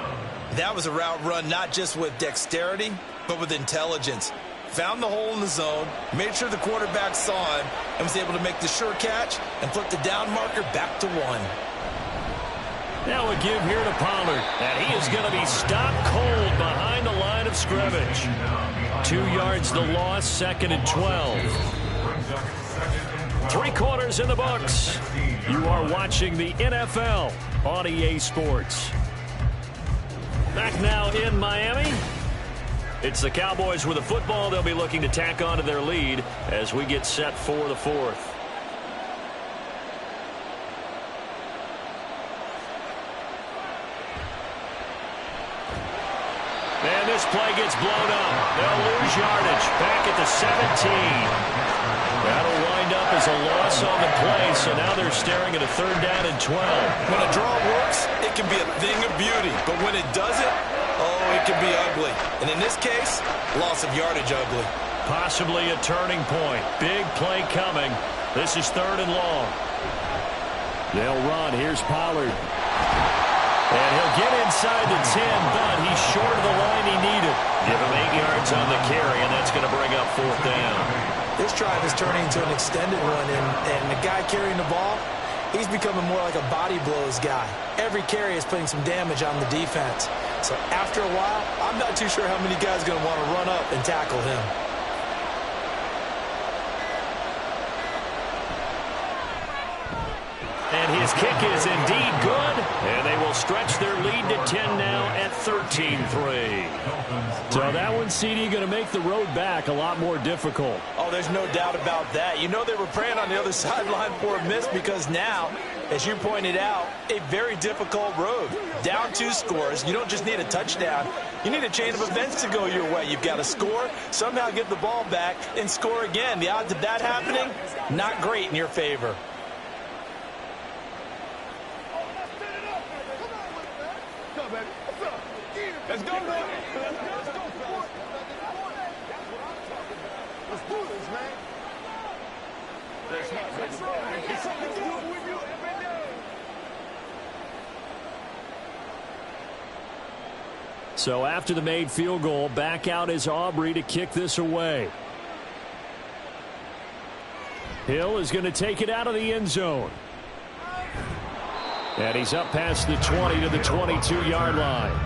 That was a route run not just with dexterity, but with intelligence. Found the hole in the zone, made sure the quarterback saw him, and was able to make the sure catch and flip the down marker back to 1. Now a give here to Pollard. And he is going to be stopped cold behind the line of scrimmage. 2 yards the loss, 2nd and 12. 3 quarters in the books. You are watching the NFL on EA Sports. Back now in Miami. It's the Cowboys with the football. They'll be looking to tack on to their lead as we get set for the fourth. And this play gets blown up. They'll lose yardage. Back at the 17. That'll wind up as a loss on the play, so now they're staring at a 3rd down and 12. When a draw works, it can be a thing of beauty. But when it doesn't, oh, it can be ugly. And in this case, loss of yardage ugly. Possibly a turning point. Big play coming. This is 3rd and long. They'll run. Here's Pollard. And he'll get inside the 10, but he's short of the line he needed. Give him 8 yards on the carry, and that's going to bring up 4th down. This drive is turning into an extended one, and the guy carrying the ball, he's becoming more like a body blows guy. Every carry is putting some damage on the defense. So after a while, I'm not too sure how many guys are going to want to run up and tackle him. And his kick is indeed good, and they will stretch their lead to 10 now at 13-3. So that one, CD, going to make the road back a lot more difficult. Oh, there's no doubt about that. You know they were praying on the other sideline for a miss because now, as you pointed out, a very difficult road. Down 2 scores. You don't just need a touchdown. You need a chain of events to go your way. You've got to score, somehow get the ball back, and score again. The odds of that happening, not great in your favor. Let's go, man. Let's go. Let's do this, man. That's right. So after the made field goal, back out is Aubrey to kick this away. Hill is going to take it out of the end zone. And he's up past the 20 to the 22-yard line.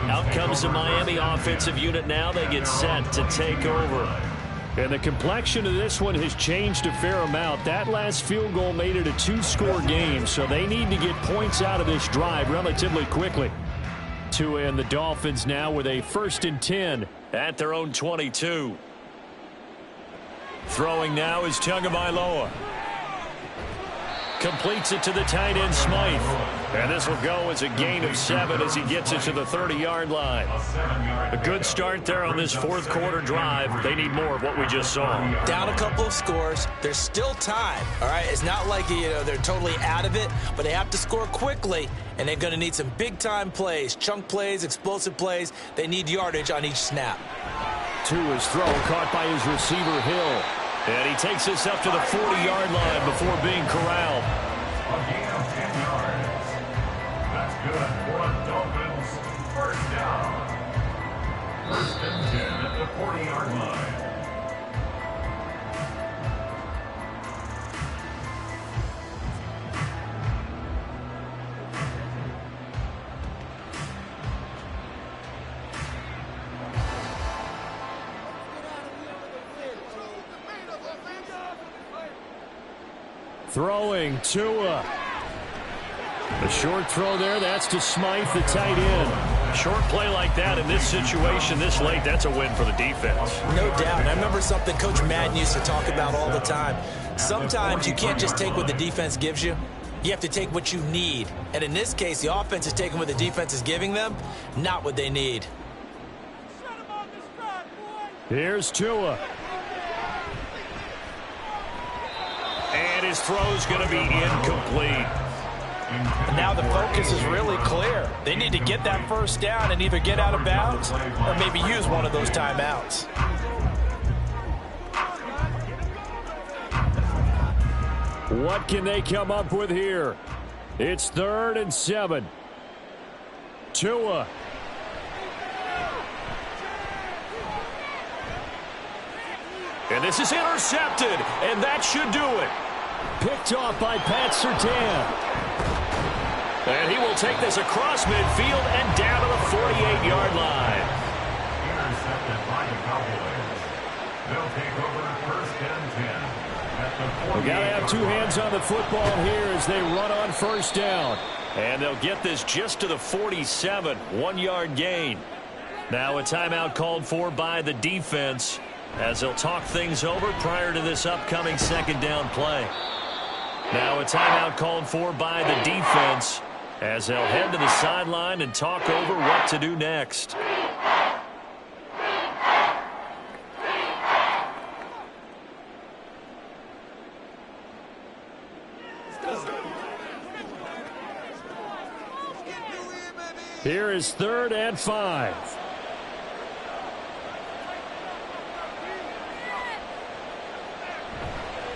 Out comes the Miami offensive unit now. They get set to take over. And the complexion of this one has changed a fair amount. That last field goal made it a 2-score game, so they need to get points out of this drive relatively quickly. Tua and the Dolphins now with a 1st and 10 at their own 22. Throwing now is Tagovailoa. Completes it to the tight end, Smythe. And this will go as a gain of 7 as he gets it to the 30-yard line. A good start there on this 4th quarter drive. They need more of what we just saw. Down a couple of scores. There's still time, all right? It's not like, they're totally out of it, but they have to score quickly, and they're going to need some big-time plays, chunk plays, explosive plays. They need yardage on each snap. Tua's throw caught by his receiver, Hill. And he takes this up to the 40-yard line before being corralled. A gain of 10 yards. That's good for a Dolphins 1st down. 1st and 10 at the 40-yard line. Throwing Tua. A short throw there. That's to Smythe, the tight end. Short play like that in this situation this late, that's a win for the defense. No doubt. And I remember something Coach Madden used to talk about all the time. Sometimes you can't just take what the defense gives you. You have to take what you need. And in this case, the offense is taking what the defense is giving them, not what they need. Here's Tua. And his throw's going to be incomplete. And now the focus is really clear. They need to get that 1st down and either get out of bounds or maybe use one of those timeouts. What can they come up with here? It's 3rd and 7. Tua. And this is intercepted, and that should do it. Picked off by Pat Surtain. And he will take this across midfield and down to the 48-yard line. Intercepted by the Cowboys. They'll take over 1st and 10 at the 48. Got to have two hands on the football here as they run on first down. And they'll get this just to the 47, 1-yard gain. Now a timeout called for by the defense as they'll talk things over prior to this upcoming second down play. Now a timeout called for by the defense as they'll head to the sideline and talk over what to do next. Here is 3rd and 5.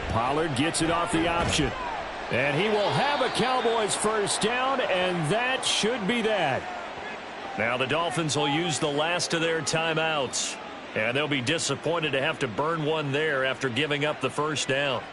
Pollard gets it off the option. And he will have a Cowboys first down, and that should be that. Now the Dolphins will use the last of their timeouts. And they'll be disappointed to have to burn one there after giving up the first down.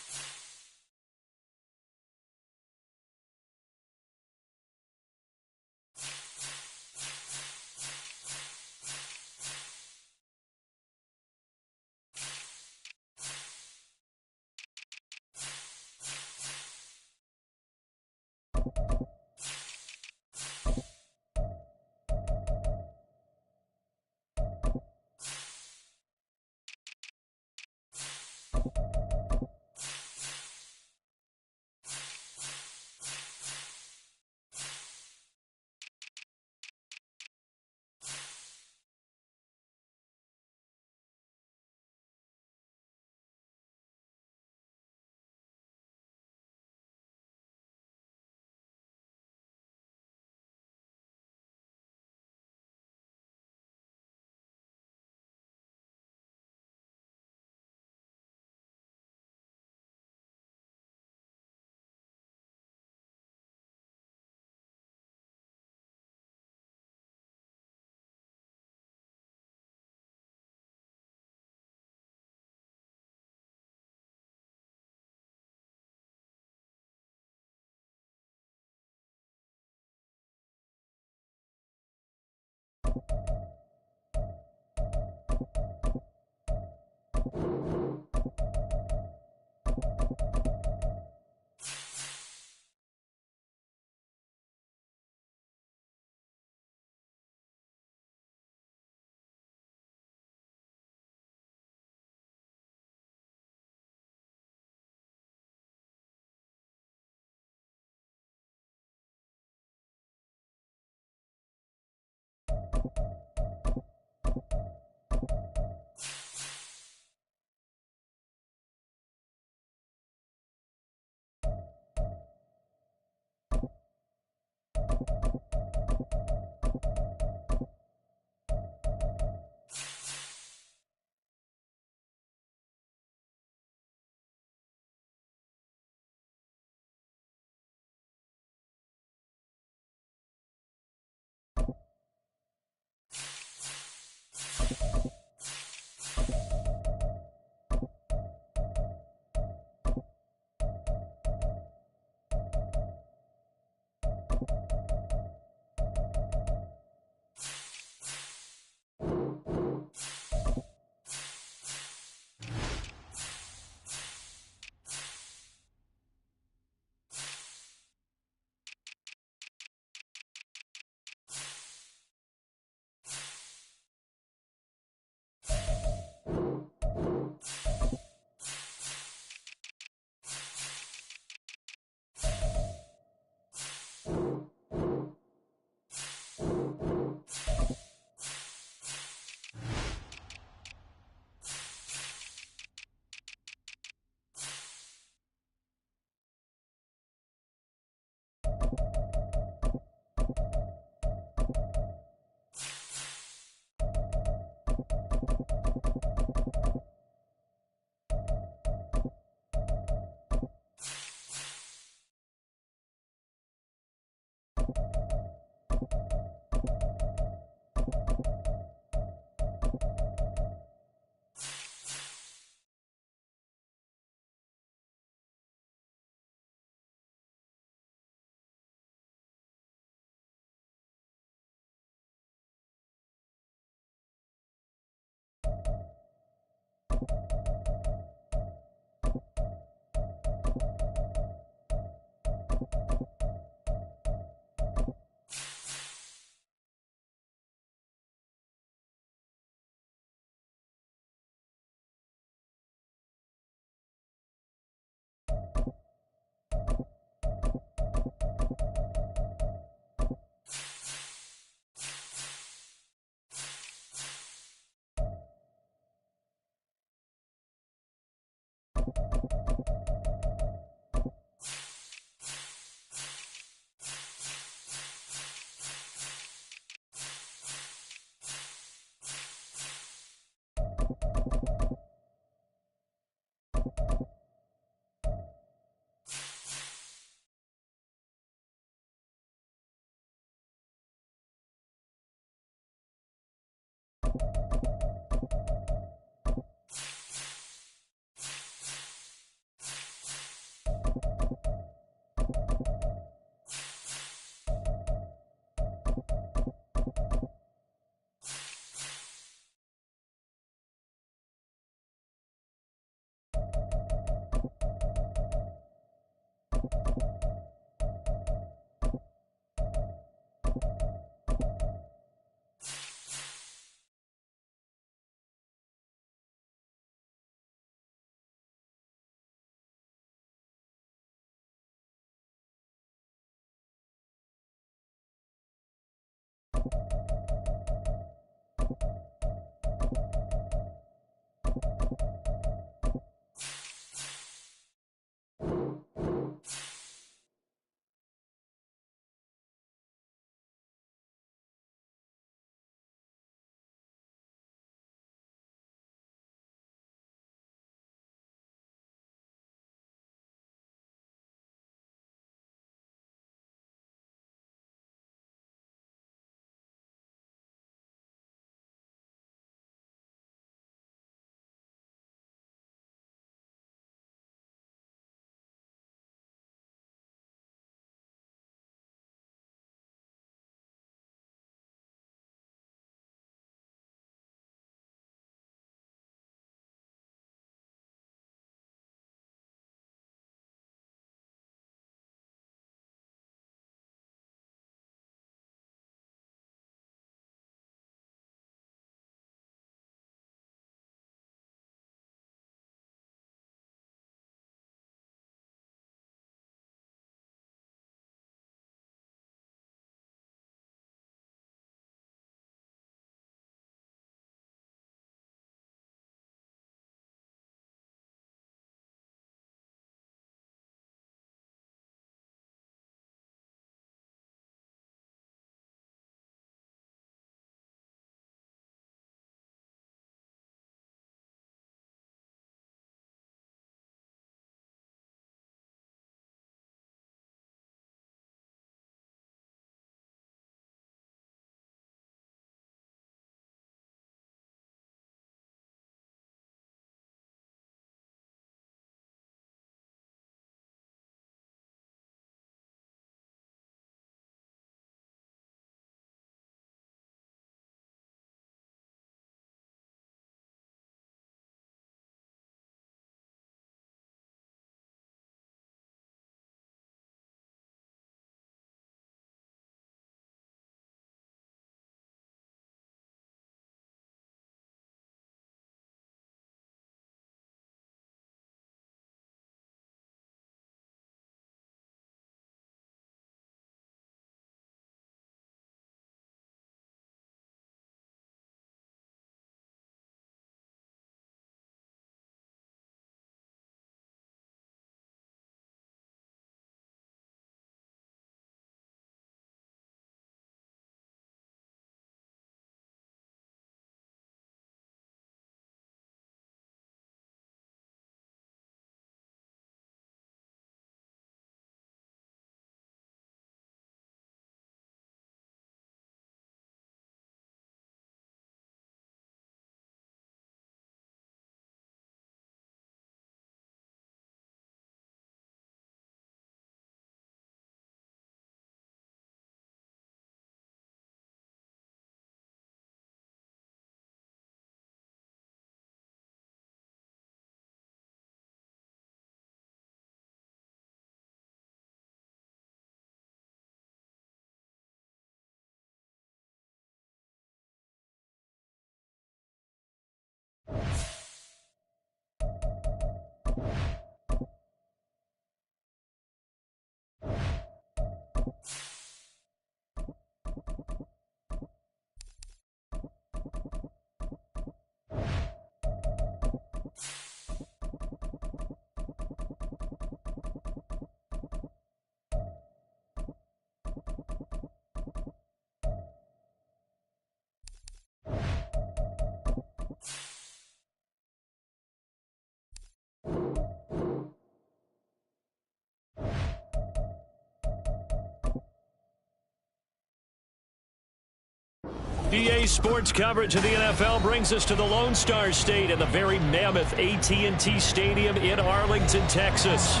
EA Sports coverage of the NFL brings us to the Lone Star State and the very mammoth AT&T Stadium in Arlington, Texas.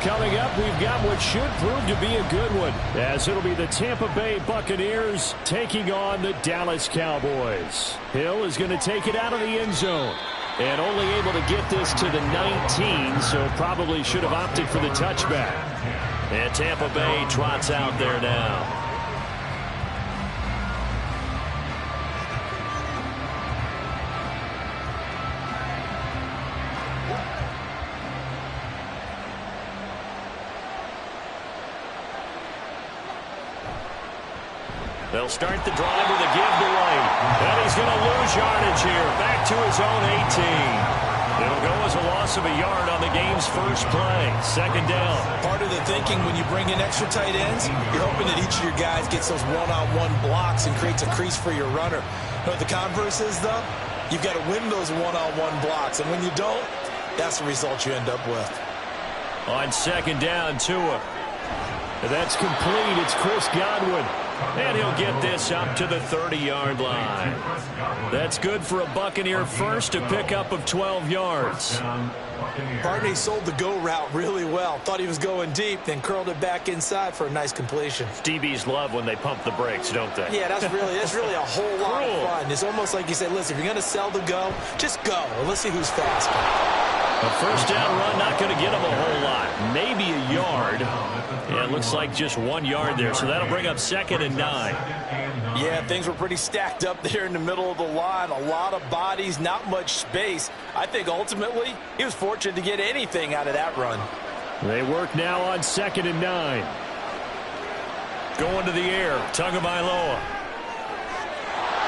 Coming up, we've got what should prove to be a good one, as it'll be the Tampa Bay Buccaneers taking on the Dallas Cowboys. Hill is going to take it out of the end zone, and only able to get this to the 19, so probably should have opted for the touchback. And Tampa Bay trots out there now. They'll start the drive with a give to White. And he's going to lose yardage here. Back to his own 18. It'll go as a loss of a yard on the game's first play. Second down. Part of the thinking when you bring in extra tight ends, you're hoping that each of your guys gets those one-on-one blocks and creates a crease for your runner. You know what the converse is, though? You've got to win those one-on-one blocks. And when you don't, that's the result you end up with. On second down, Tua. That's complete. It's Chris Godwin. And he'll get this up to the 30-yard line. That's good for a Buccaneer first, a pickup of 12 yards. Barney sold the go route really well. Thought he was going deep, then curled it back inside for a nice completion. DBs love when they pump the brakes, don't they? Yeah, that's really a whole lot of fun. It's almost like you say, listen, if you're going to sell the go, just go. And let's see who's faster. A first down run, not going to get him a whole lot. Maybe a yard. Yeah, it looks like just 1 yard there, so that'll bring up 2nd and 9. Yeah, things were pretty stacked up there in the middle of the line. A lot of bodies, not much space. I think ultimately he was fortunate to get anything out of that run. They work now on 2nd and 9. Going to the air, Tagovailoa.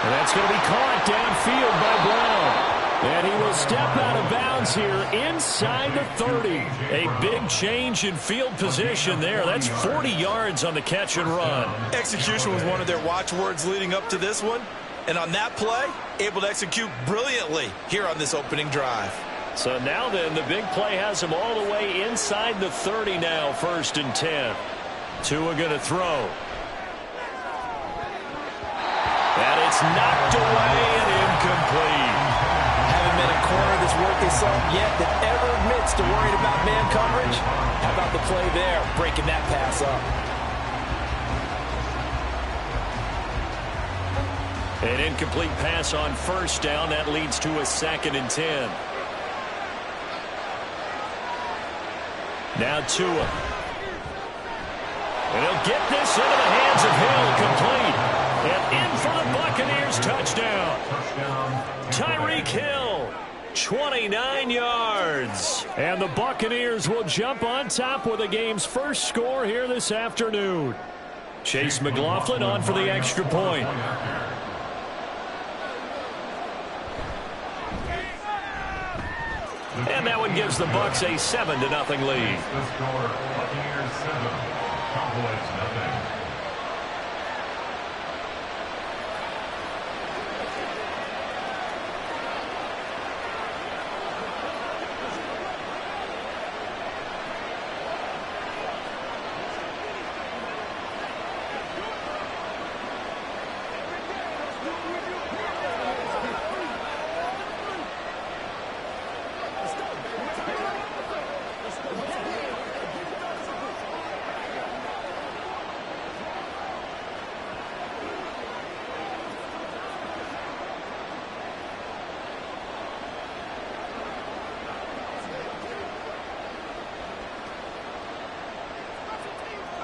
And that's going to be caught downfield by Brown. And he will step out of bounds here inside the 30. A big change in field position there. That's 40 yards on the catch and run. Execution was one of their watchwords leading up to this one. And on that play, able to execute brilliantly here on this opening drive. So now then, the big play has him all the way inside the 30 now, 1st and 10. Tua going to throw. And it's knocked away and incomplete. Haven't met a corner that's worth his salt yet that ever admits to worrying about man coverage. How about the play there, breaking that pass up? An incomplete pass on 1st down. That leads to a 2nd and 10. Now Tua. And he'll get this into the hands of Hill, complete. And in for the Buccaneers, touchdown. Tyreek Hill, 29 yards. And the Buccaneers will jump on top with the game's first score here this afternoon. Chase McLaughlin on for the extra point. And that one gives the Bucs a 7-0 lead. The score, Buccaneers 7, Cowboys nothing.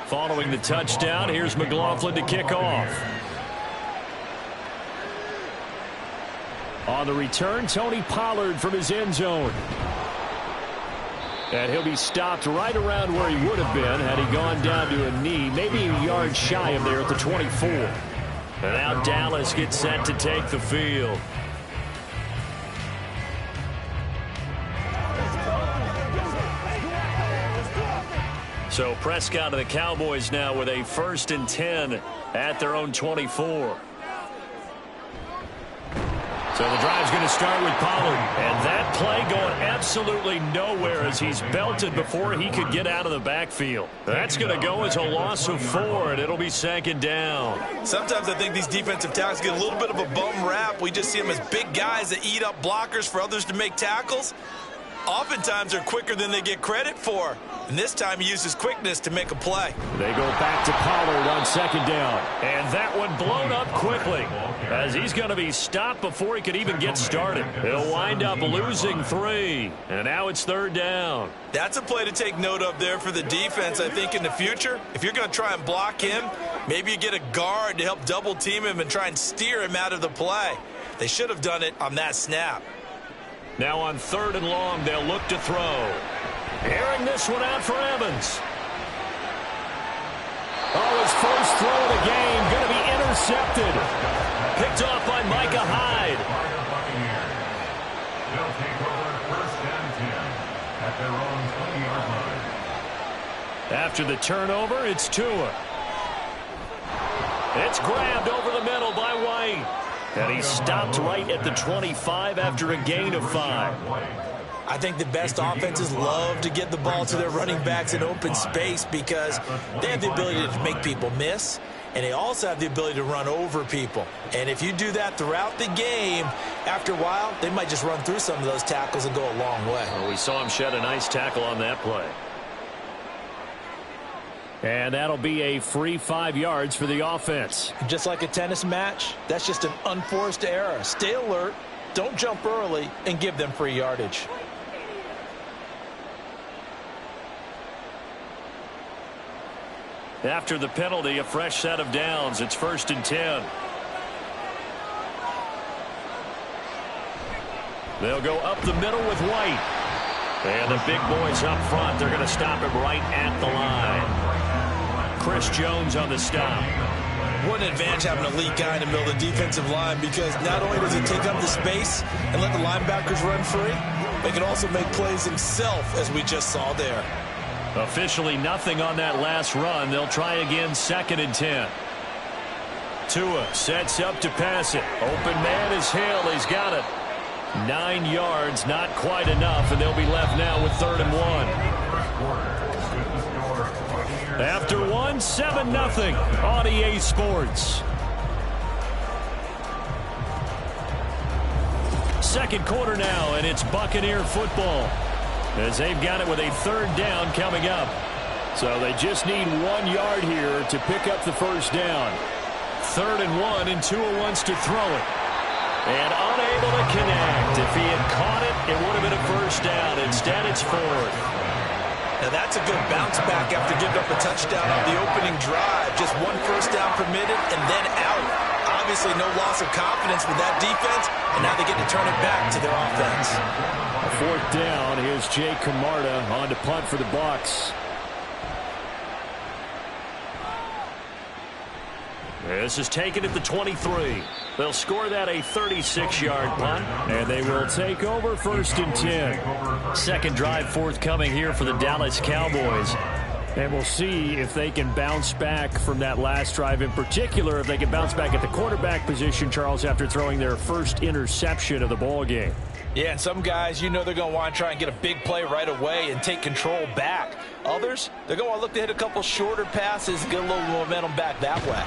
Following the touchdown, here's McLaughlin to kick off. On the return, Tony Pollard from his end zone. And he'll be stopped right around where he would have been had he gone down to a knee, maybe a yard shy of there at the 24. And now Dallas gets set to take the field. So Prescott and the Cowboys now with a 1st and 10 at their own 24. So the drive's going to start with Pollard. And that play going absolutely nowhere as he's belted before he could get out of the backfield. That's going to go as a loss of 4, and it'll be 2nd down. Sometimes I think these defensive tackles get a little bit of a bum rap. We just see them as big guys that eat up blockers for others to make tackles. Oftentimes they're quicker than they get credit for. And this time he uses quickness to make a play. They go back to Pollard on 2nd down. And that one blown up quickly as he's going to be stopped before he could even get started. He'll wind up losing 3. And now it's 3rd down. That's a play to take note of there for the defense, I think, in the future. If you're going to try and block him, maybe you get a guard to help double team him and try and steer him out of the play. They should have done it on that snap. Now on 3rd and long, they'll look to throw. Airing this one out for Evans. Oh, his first throw of the game going to be intercepted. Picked off by Micah Hyde. They'll take over 1st and 10 at their own 20-yard line. After the turnover, it's Tua. It's grabbed over the middle by White. And he stopped right at the 25 after a gain of 5. I think the best offenses love to get the ball to their running backs in open space because they have the ability to make people miss, and they also have the ability to run over people. And if you do that throughout the game, after a while, they might just run through some of those tackles and go a long way. Well, we saw him shed a nice tackle on that play. And that'll be a free 5 yards for the offense. Just like a tennis match, that's just an unforced error. Stay alert, don't jump early, and give them free yardage. After the penalty, a fresh set of downs. It's 1st and 10. They'll go up the middle with White. And the big boys up front, they're going to stop him right at the line. Chris Jones on the stop. What an advantage having an elite guy in the middle of the defensive line, because not only does he take up the space and let the linebackers run free, but he can also make plays himself, as we just saw there. Officially nothing on that last run. They'll try again, 2nd and 10. Tua sets up to pass it. Open man is Hill. He's got it. 9 yards, not quite enough, and they'll be left now with 3rd and 1. After 1, 7-0 on EA Sports. Second quarter now, and it's Buccaneer football, as they've got it with a 3rd down coming up. So they just need 1 yard here to pick up the 1st down. 3rd and 1, and Tua wants to throw it. And unable to connect. If he had caught it, it would have been a 1st down. Instead, it's 4th. Now that's a good bounce back after giving up a touchdown on the opening drive. Just 1 1st down permitted and then out. Obviously no loss of confidence with that defense, and now they get to turn it back to their offense. 4th down. Here's Jay Camarda on to punt for the Bucs. This is taken at the 23. They'll score that a 36-yard punt, and they will take over 1st and 10. Second drive forthcoming here for the Dallas Cowboys. And we'll see if they can bounce back from that last drive, in particular if they can bounce back at the quarterback position, Charles, after throwing their first interception of the ball game. Yeah, and some guys, you know they're going to want to try and get a big play right away and take control back. Others, they're going to want to look to hit a couple shorter passes and get a little momentum back that way.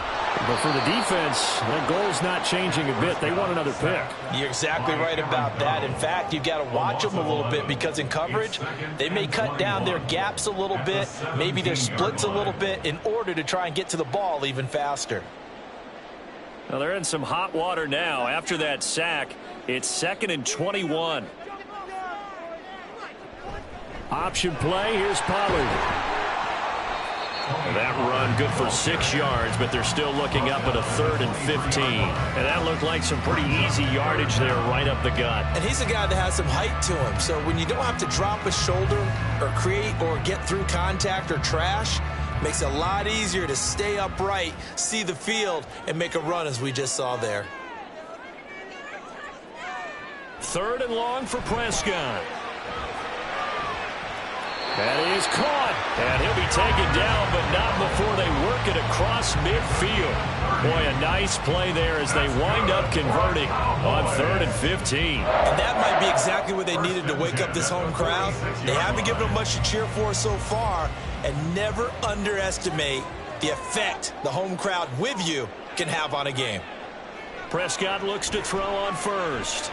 But for the defense, their goal's not changing a bit. They want another pick. You're exactly right about that. In fact, you've got to watch them a little bit, because in coverage, they may cut down their gaps a little bit, maybe their splits a little bit, in order to try and get to the ball even faster. Well, they're in some hot water now. After that sack, it's 2nd and 21. Option play. Here's Pollard. That run good for 6 yards, but they're still looking up at a 3rd and 15. And that looked like some pretty easy yardage there right up the gut. And he's a guy that has some height to him, so when you don't have to drop a shoulder or create or get through contact or trash, makes it a lot easier to stay upright, see the field, and make a run, as we just saw there. 3rd and long for Prescott. That is caught, and he'll be taken down, but not before they work it across midfield. Boy, a nice play there as they wind up converting on 3rd and 15. And that might be exactly what they needed to wake up this home crowd. They haven't given them much to cheer for so far, and never underestimate the effect the home crowd with you can have on a game. Prescott looks to throw on 1st.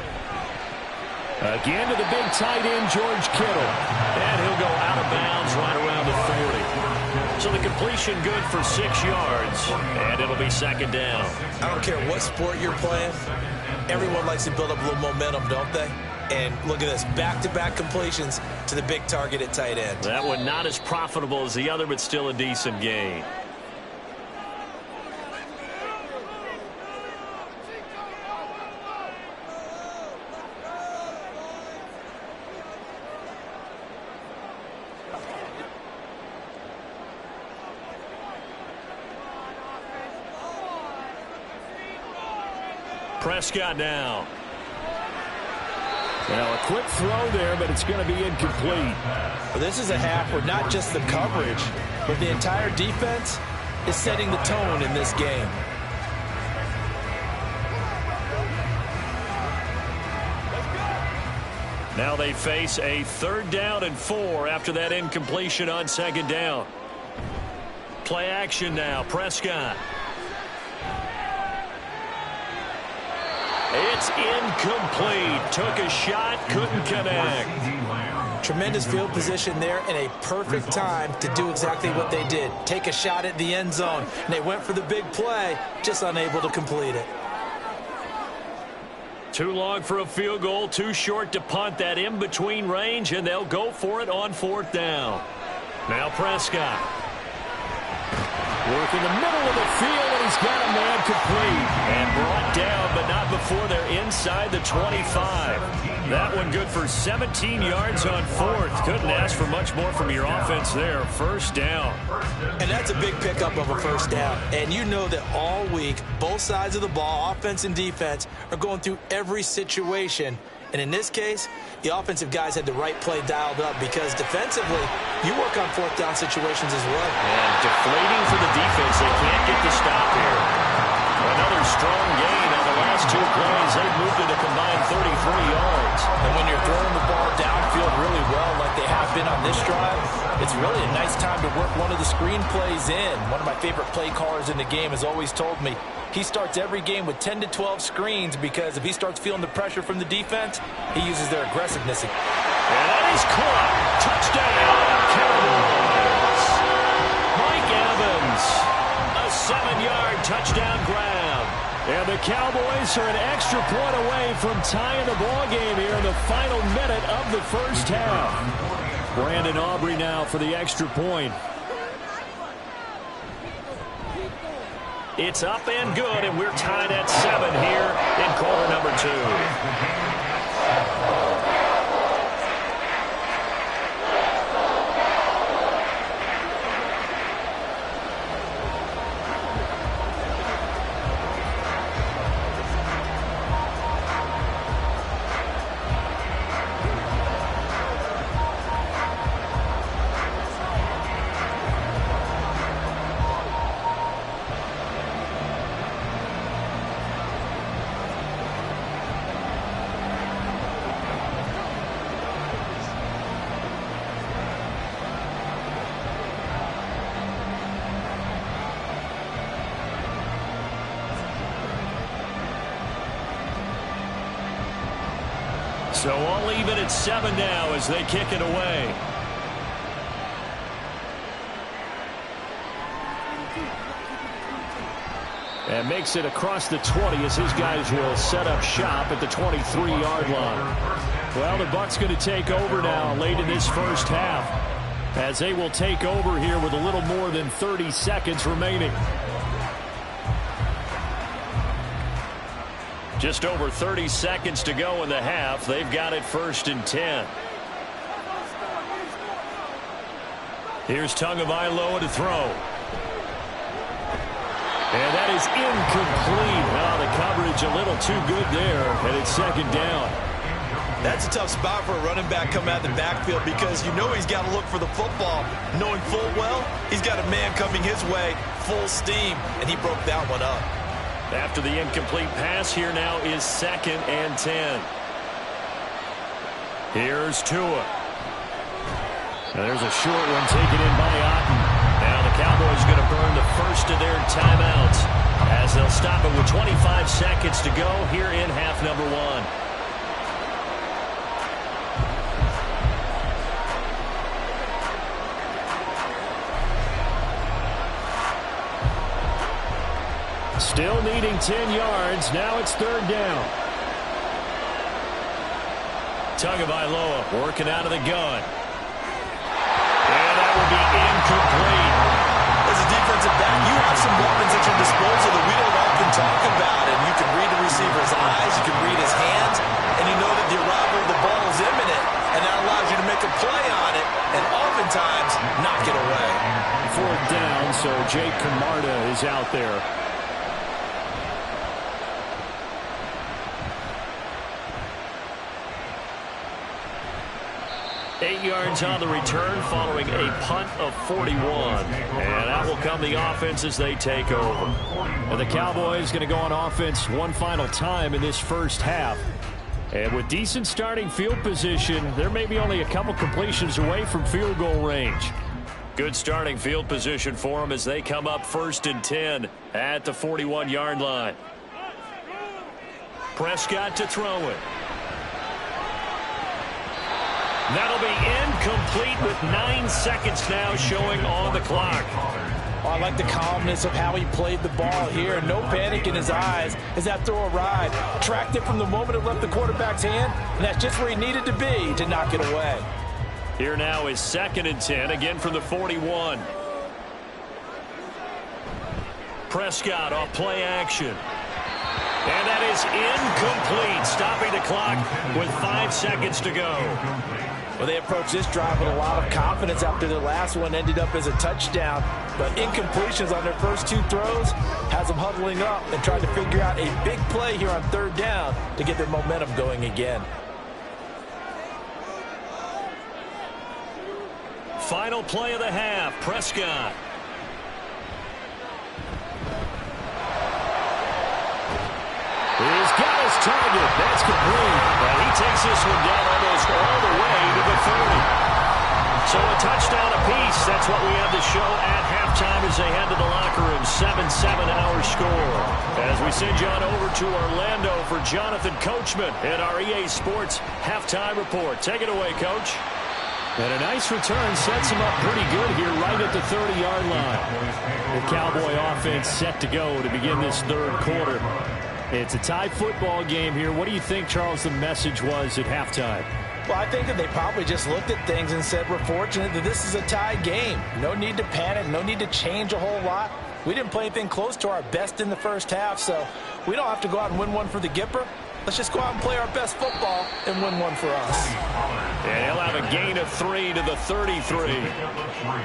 Again to the big tight end, George Kittle. And he'll go out of bounds right around the 40. So the completion good for 6 yards. And it'll be 2nd down. I don't care what sport you're playing. Everyone likes to build up a little momentum, don't they? And look at this, back-to-back completions to the big target at tight end. That one not as profitable as the other, but still a decent gain. Prescott now. Now a quick throw there, but it's going to be incomplete. Well, this is a half where not just the coverage, but the entire defense is setting the tone in this game. Now they face a 3rd down and 4 after that incompletion on 2nd down. Play action now, Prescott. It's incomplete. Took a shot, couldn't connect. Tremendous field position there and a perfect time to do exactly what they did. Take a shot at the end zone. And they went for the big play, just unable to complete it. Too long for a field goal, too short to punt. That in-between range, and they'll go for it on 4th down. Now Prescott. Work in the middle of the field, and he's got a man complete. And brought down, but not before they're inside the 25. That one good for 17 yards on 4th. Couldn't ask for much more from your offense there. 1st down. And that's a big pickup of a 1st down. And you know that all week, both sides of the ball, offense and defense, are going through every situation. And in this case, the offensive guys had the right play dialed up because defensively, you work on 4th down situations as well. And deflating for the defense. They can't get the stop here. Another strong gain on the last 2 plays. They've moved it a combined 33 yards. And when you're throwing the ball downfield really well like they have been on this drive, it's really a nice time to work one of the screen plays in. One of my favorite play callers in the game has always told me he starts every game with 10 to 12 screens because if he starts feeling the pressure from the defense, he uses their aggressiveness. And that is caught. Touchdown, Cowboys. Mike Evans, a 7-yard touchdown grab. And the Cowboys are an extra point away from tying the ball game here in the final minute of the 1st half. Brandon Aubrey now for the extra point. It's up and good, and we're tied at 7 here in quarter number 2. So all even at 7 now as they kick it away. And makes it across the 20 as his guys will set up shop at the 23-yard line. Well, the Bucs going to take over now late in this 1st half as they will take over here with a little more than 30 seconds remaining. Just over 30 seconds to go in the half. They've got it 1st and 10. Here's Tagovailoa to throw. And that is incomplete. Well, the coverage a little too good there, and it's 2nd down. That's a tough spot for a running back coming out of the backfield because you know he's got to look for the football, knowing full well he's got a man coming his way full steam, and he broke that one up. After the incomplete pass, here now is 2nd and 10. Here's Tua. Now there's a short one taken in by Otten. Now the Cowboys going to burn the first of their timeouts as they'll stop it with 25 seconds to go here in half number 1. Still needing 10 yards. Now it's 3rd down. Tagovailoa working out of the gun. And that will be incomplete. As a defensive back, you have some weapons at your disposal that we don't often talk about. And you can read the receiver's eyes, you can read his hands, and you know that the arrival of the ball is imminent. And that allows you to make a play on it and oftentimes knock it away. 4th down, so Jake Camarda is out there. 8 yards on the return following a punt of 41. And out will come the offense as they take over. And the Cowboys going to go on offense one final time in this first half. And with decent starting field position, there may be only a couple completions away from field goal range. Good starting field position for them as they come up 1st and 10 at the 41-yard line. Prescott to throw it. That'll be incomplete with 9 seconds now showing on the clock. Oh, I like the calmness of how he played the ball here. No panic in his eyes as that throw arrived. Tracked it from the moment it left the quarterback's hand, and that's just where he needed to be to knock it away. Here now is 2nd and 10, again from the 41. Prescott off play action. And that is incomplete, stopping the clock with 5 seconds to go. Well, they approached this drive with a lot of confidence after their last one ended up as a touchdown. But incompletions on their first 2 throws has them huddling up and trying to figure out a big play here on 3rd down to get their momentum going again. Final play of the half, Prescott. He's got his target. That's complete. And he takes this one down almost all the way to the 30. So a touchdown apiece. That's what we have to show at halftime as they head to the locker room. 7-7 our score. As we send you on over to Orlando for Jonathan Coachman in our EA Sports halftime report. Take it away, Coach. And a nice return sets him up pretty good here right at the 30-yard line. The Cowboy offense set to go to begin this 3rd quarter. It's a tie football game here. What do you think, Charles, the message was at halftime? Well, I think that they probably just looked at things and said, we're fortunate that this is a tie game. No need to panic, no need to change a whole lot. We didn't play anything close to our best in the first half, so we don't have to go out and win one for the Gipper. Let's just go out and play our best football and win one for us. And he'll have a gain of 3 to the 33.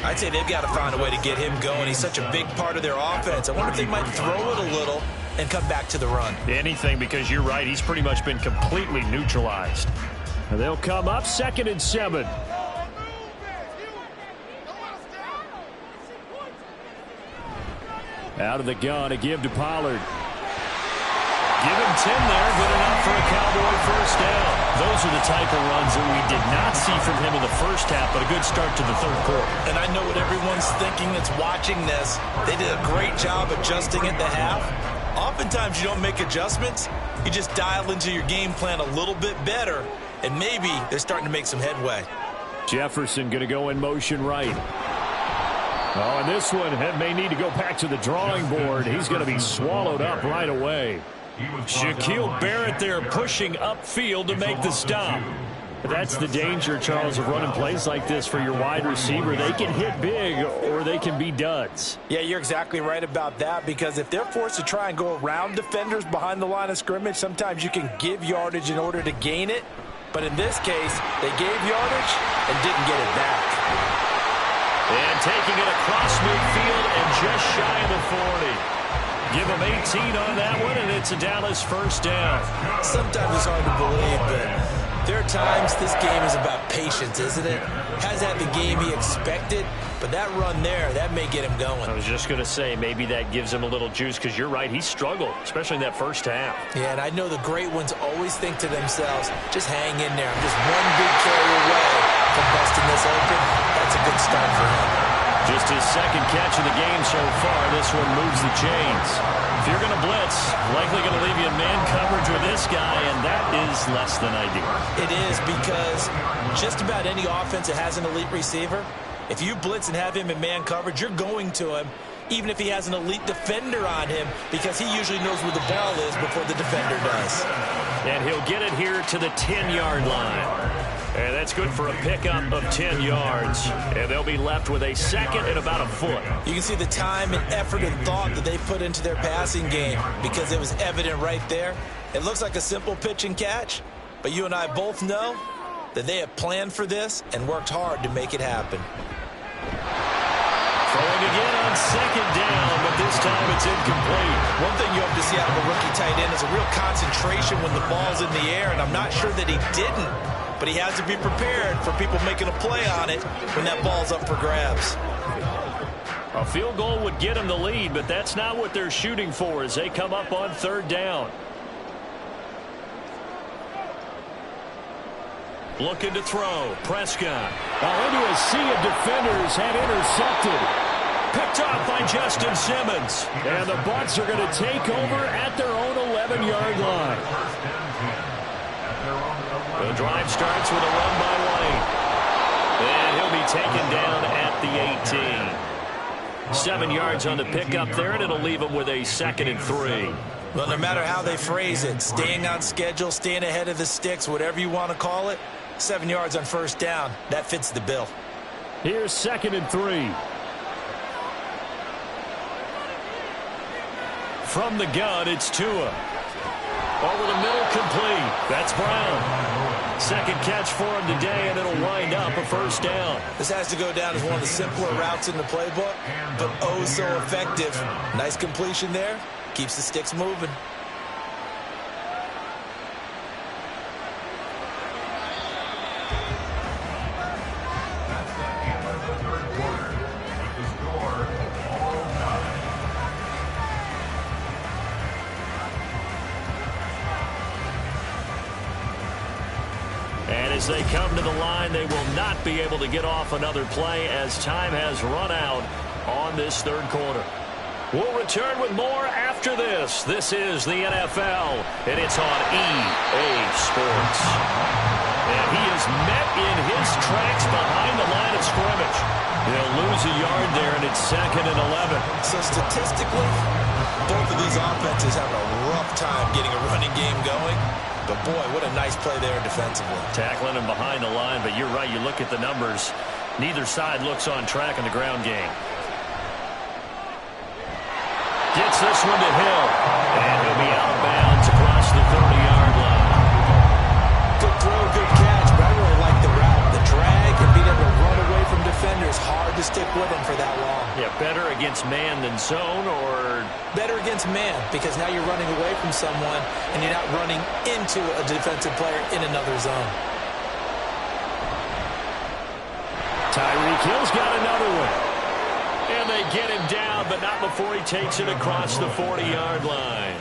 I'd say they've got to find a way to get him going. He's such a big part of their offense. I wonder if they might throw it a little and come back to the run. Anything, because you're right. He's pretty much been completely neutralized. And they'll come up 2nd and 7. Out of the gun, a give to Pollard. Give him 10 there, good enough for a Cowboy first down. Those are the type of runs that we did not see from him in the first half, but a good start to the 3rd quarter. And I know what everyone's thinking that's watching this. They did a great job adjusting at the half. Oftentimes you don't make adjustments. You just dial into your game plan a little bit better, and maybe they're starting to make some headway. Jefferson going to go in motion right. Oh, and this one may need to go back to the drawing board. He's going to be swallowed up right away. Shaquille Barrett there pushing upfield to make the stop. But that's the danger, Charles, of running plays like this for your wide receiver. They can hit big or they can be duds. Yeah, you're exactly right about that, because if they're forced to try and go around defenders behind the line of scrimmage, sometimes you can give yardage in order to gain it. But in this case, they gave yardage and didn't get it back. And taking it across midfield and just shy of the 40. Give him 18 on that one, and it's a Dallas first down. Sometimes it's hard to believe, but there are times this game is about patience, isn't it? Has had the game he expected, but that run there, that may get him going. I was just going to say, maybe that gives him a little juice, because you're right, he struggled, especially in that first half. Yeah, and I know the great ones always think to themselves, just hang in there. I'm just one big carry away from busting this open. That's a good start for him. Just his 2nd catch of the game so far. This one moves the chains. If you're going to blitz, likely going to leave you in man coverage with this guy, and that is less than ideal. It is, because just about any offense that has an elite receiver, if you blitz and have him in man coverage, you're going to him, even if he has an elite defender on him, because he usually knows where the ball is before the defender does. And he'll get it here to the 10-yard line. And that's good for a pickup of 10 yards. And they'll be left with a 2nd and about a foot. You can see the time and effort and thought that they put into their passing game, because it was evident right there. It looks like a simple pitch and catch, but you and I both know that they have planned for this and worked hard to make it happen. Throwing again on 2nd down, but this time it's incomplete. One thing you hope to see out of a rookie tight end is a real concentration when the ball's in the air, and I'm not sure that he didn't. But but he has to be prepared for people making a play on it when that ball's up for grabs. A field goal would get him the lead, but that's not what they're shooting for as they come up on third down. Looking to throw. Prescott. Into a sea of defenders and intercepted. Picked off by Justin Simmons. And the Bucs are going to take over at their own 11-yard line. The drive starts with a run by White. And he'll be taken down at the 18. 7 yards on the pickup there, and it'll leave him with a 2nd and 3. Well, no matter how they phrase it, staying on schedule, staying ahead of the sticks, whatever you want to call it, 7 yards on first down, that fits the bill. Here's 2nd and 3. From the gun, it's Tua. Over the middle, complete. That's Brown. Second catch for him today, and it'll wind up a first down. This has to go down as one of the simpler routes in the playbook, but oh so effective. Nice completion there. Keeps the sticks moving. That's the end of the third quarter with the score all tied. And as they come to the line, they will not be able to get off another play as time has run out on this third quarter. We'll return with more after this. This is the NFL, and it's on EA Sports. And he is met in his tracks behind the line of scrimmage. They'll lose a yard there, and it's 2nd and 11. So statistically, both of these offenses have a rough time getting a running game going. But boy, what a nice play there defensively. Tackling him behind the line, but you're right, you look at the numbers. Neither side looks on track in the ground game. Gets this one to Hill. And he'll be out of bounds across the 30-yard line. Good throw, good catch, but I really like the route. The drag and being able to run away from defenders. Hard to stick with them for that long. Yeah, better against man than zone, or better against man, because now you're running away from someone and you're not running into a defensive player in another zone. Tyreek Hill's got another one. And they get him down, but not before he takes it across the 40-yard line.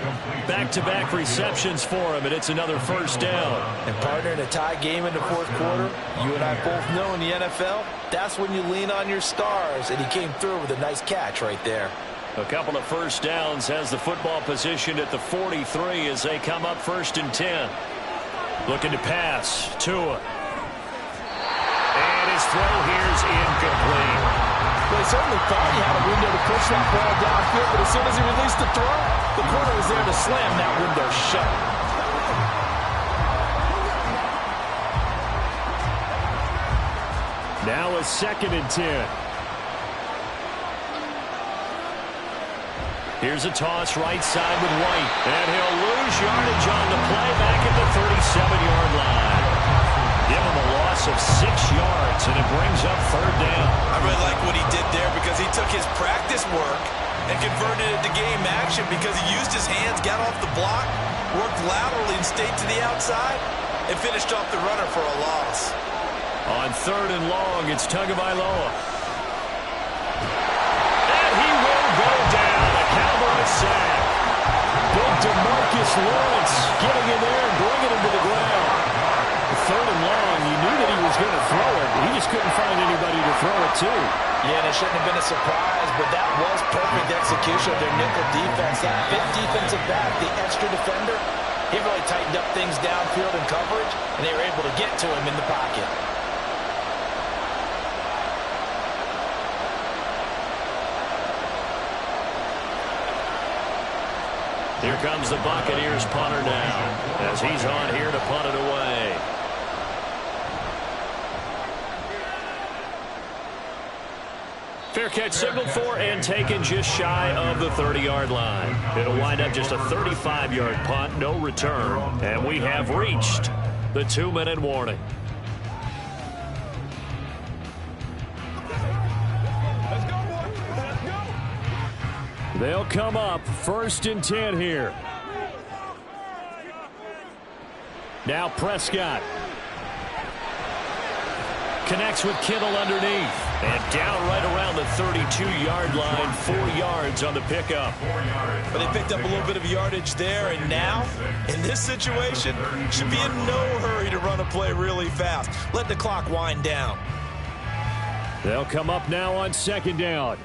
Back-to-back receptions for him, and it's another first down. And partner, in a tie game in the fourth quarter, you and I both know in the NFL, that's when you lean on your stars, and he came through with a nice catch right there. A couple of first downs has the football positioned at the 43 as they come up 1st and 10. Looking to pass. Tua. And his throw here's incomplete. Well, he certainly thought he had a window to push that ball downfield, but as soon as he released the throw, the corner was there to slam that window shut. Now a 2nd and 10. Here's a toss right side with White. And he'll lose yardage on the play back at the 37-yard line. Give him a loss of 6 yards, and it brings up 3rd down. I really like what he did there because he took his practice work and converted it to game action because he used his hands, got off the block, worked laterally and stayed to the outside, and finished off the runner for a loss. On 3rd and long, it's Tagovailoa. And he will go down. A Cowboys sack. Big DeMarcus Lawrence getting in there and bringing him to the ground. 3rd and long, you knew that he was going to throw it. He just couldn't find anybody to throw it to. Yeah, and it shouldn't have been a surprise, but that was perfect execution of their nickel defense. That big defensive back, the extra defender, he really tightened up things downfield in coverage, and they were able to get to him in the pocket. Here comes the Buccaneers punter now as he's on here to punt it away. Fair catch signaled for and taken just shy of the 30-yard line. It'll wind up just a 35-yard punt, no return. And we have reached the 2-minute warning. Let's go, boys. Let's go. They'll come up 1st and 10 here. Now Prescott. Connects with Kittle underneath. And down right around the 32-yard line. 4 yards on the pickup. But they picked up a little bit of yardage there, and now, in this situation, should be in no hurry to run a play really fast. Let the clock wind down. They'll come up now on 2nd down.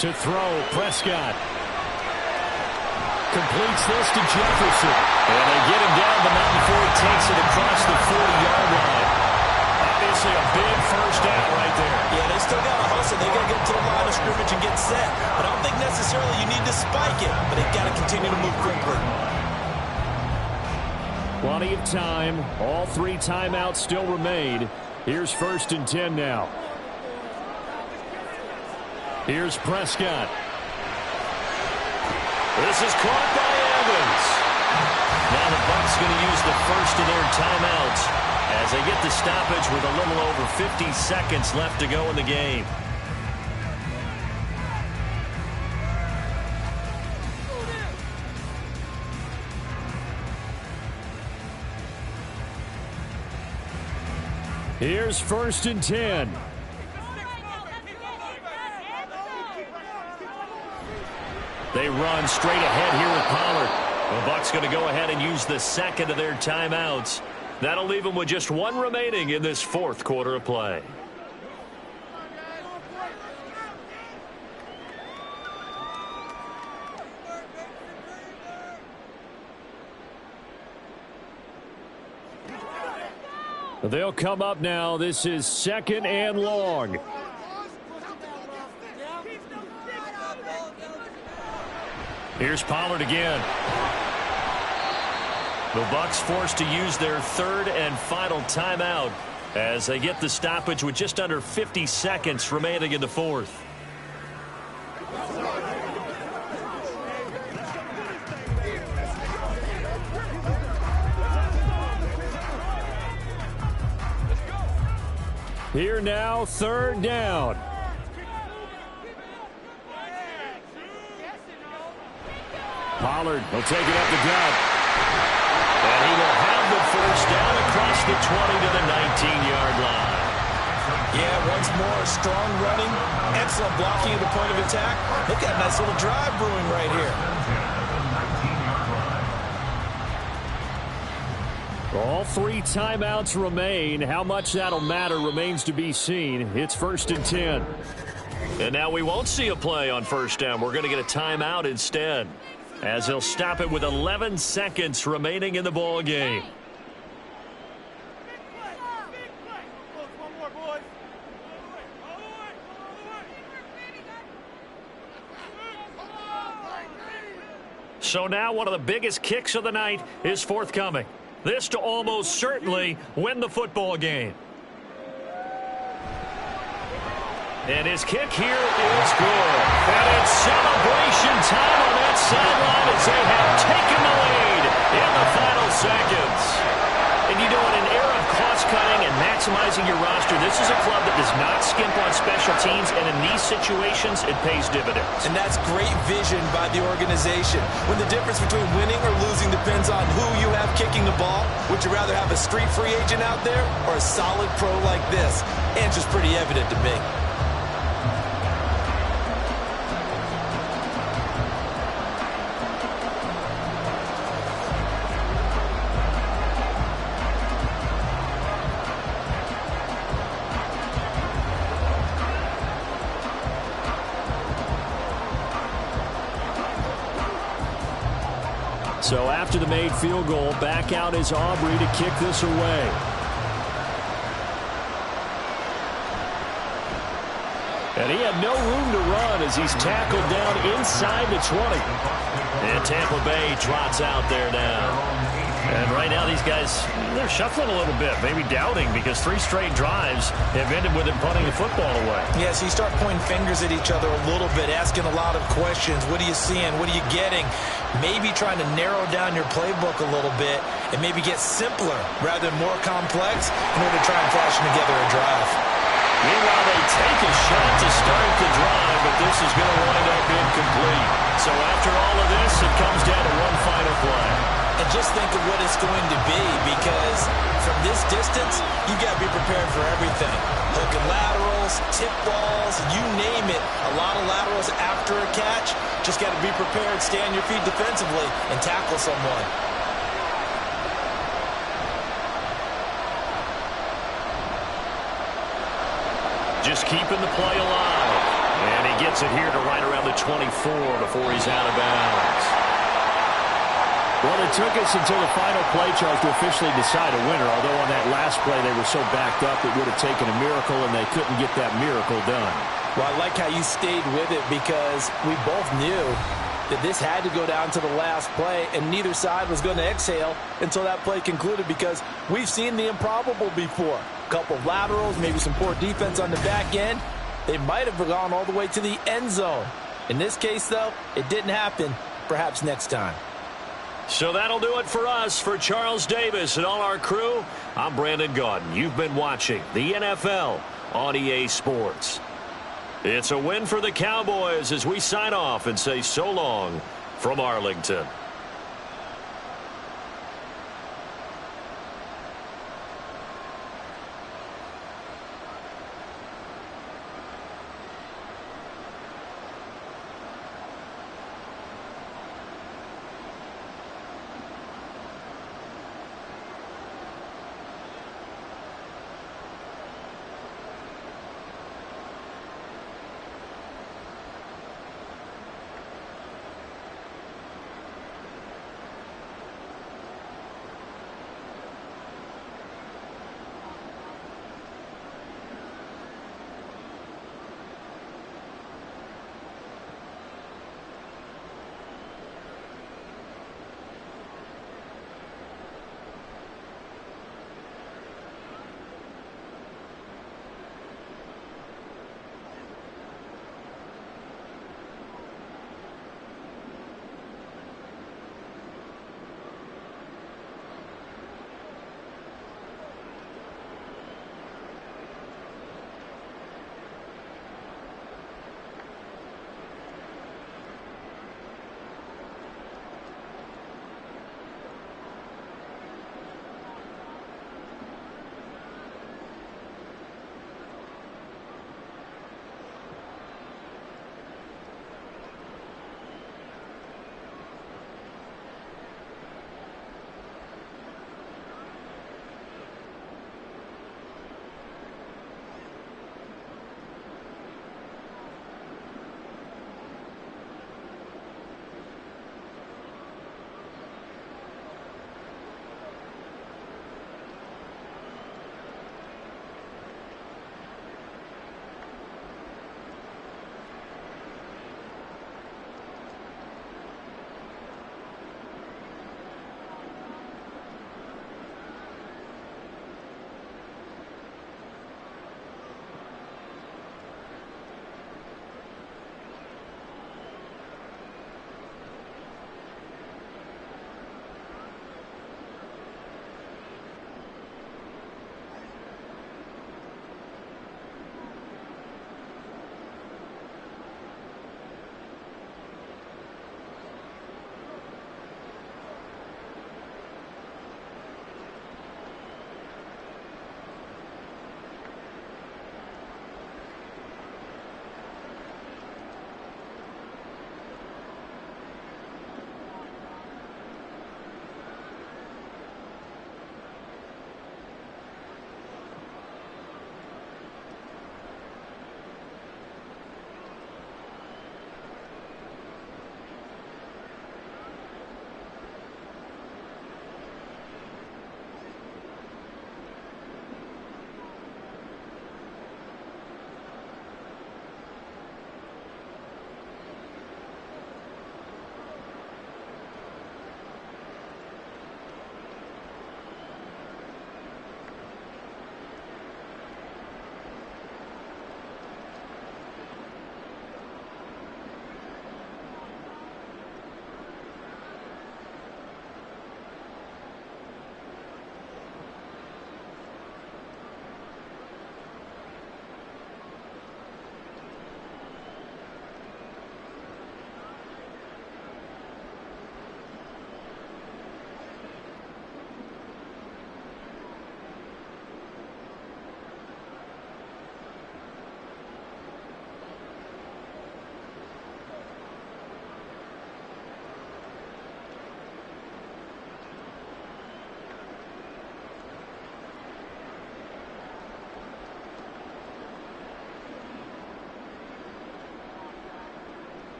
To throw, Prescott. Completes this to Jefferson. And they get him down the mountain before he takes it across the 40-yard line. Obviously a big first down right there. Yeah, they still got to hustle. They got to get to the line of scrimmage and get set. But I don't think necessarily you need to spike it. But they got to continue to move quickly. Plenty of time. All 3 timeouts still remain. Here's 1st and 10 now. Here's Prescott. This is caught by Evans. Now the Bucs going to use the first of their timeouts as they get the stoppage with a little over 50 seconds left to go in the game. Here's 1st and 10. They run straight ahead here with Pollard. The Bucs going to go ahead and use the second of their timeouts. That'll leave them with just 1 remaining in this 4th quarter of play. They'll come up now. This is 2nd and long. Here's Pollard again. The Bucs forced to use their 3rd and final timeout as they get the stoppage with just under 50 seconds remaining in the 4th. Here now, 3rd down. Pollard will take it up the gut. And he will have the first down across the 20 to the 19-yard line. Yeah, once more, strong running, excellent blocking at the point of attack. They've got a nice little drive brewing right here. All 3 timeouts remain. How much that'll matter remains to be seen. It's 1st and 10. And now we won't see a play on first down. We're going to get a timeout instead, as he'll stop it with 11 seconds remaining in the ball game. So now one of the biggest kicks of the night is forthcoming. This to almost certainly win the football game. And his kick here is good. And it's celebration time on that sideline as they have taken the lead in the final seconds. And you know, in an era of cost-cutting and maximizing your roster, this is a club that does not skimp on special teams, and in these situations, it pays dividends. And that's great vision by the organization. When the difference between winning or losing depends on who you have kicking the ball, would you rather have a street free agent out there or a solid pro like this? Answer's pretty evident to me. So after the made field goal, back out is Aubrey to kick this away. And he had no room to run as he's tackled down inside the 20. And Tampa Bay trots out there now. And right now these guys, they're shuffling a little bit, maybe doubting, because 3 straight drives have ended with them punting the football away. Yeah, so you start pointing fingers at each other a little bit, asking a lot of questions. What are you seeing? What are you getting? Maybe trying to narrow down your playbook a little bit and maybe get simpler rather than more complex in order to try and fashion together a drive. Meanwhile, they take a shot to start the drive, but this is going to wind up incomplete. So after all of this, it comes down to one final play. And just think of what it's going to be, because from this distance, you got to be prepared for everything. Hook and laterals, tip balls, you name it. A lot of laterals after a catch. Just got to be prepared, stay on your feet defensively, and tackle someone. Just keeping the play alive. And he gets it here to right around the 24 before he's out of bounds. Well, it took us until the final play, Charles, to officially decide a winner. Although on that last play they were so backed up it would have taken a miracle, and they couldn't get that miracle done. Well, I like how you stayed with it, because we both knew that this had to go down to the last play, and neither side was going to exhale until that play concluded, because we've seen the improbable before. A couple of laterals, maybe some poor defense on the back end. They might have gone all the way to the end zone. In this case, though, it didn't happen. Perhaps next time. So that'll do it for us. For Charles Davis and all our crew, I'm Brandon Gaudin. You've been watching the NFL on EA Sports. It's a win for the Cowboys as we sign off and say so long from Arlington.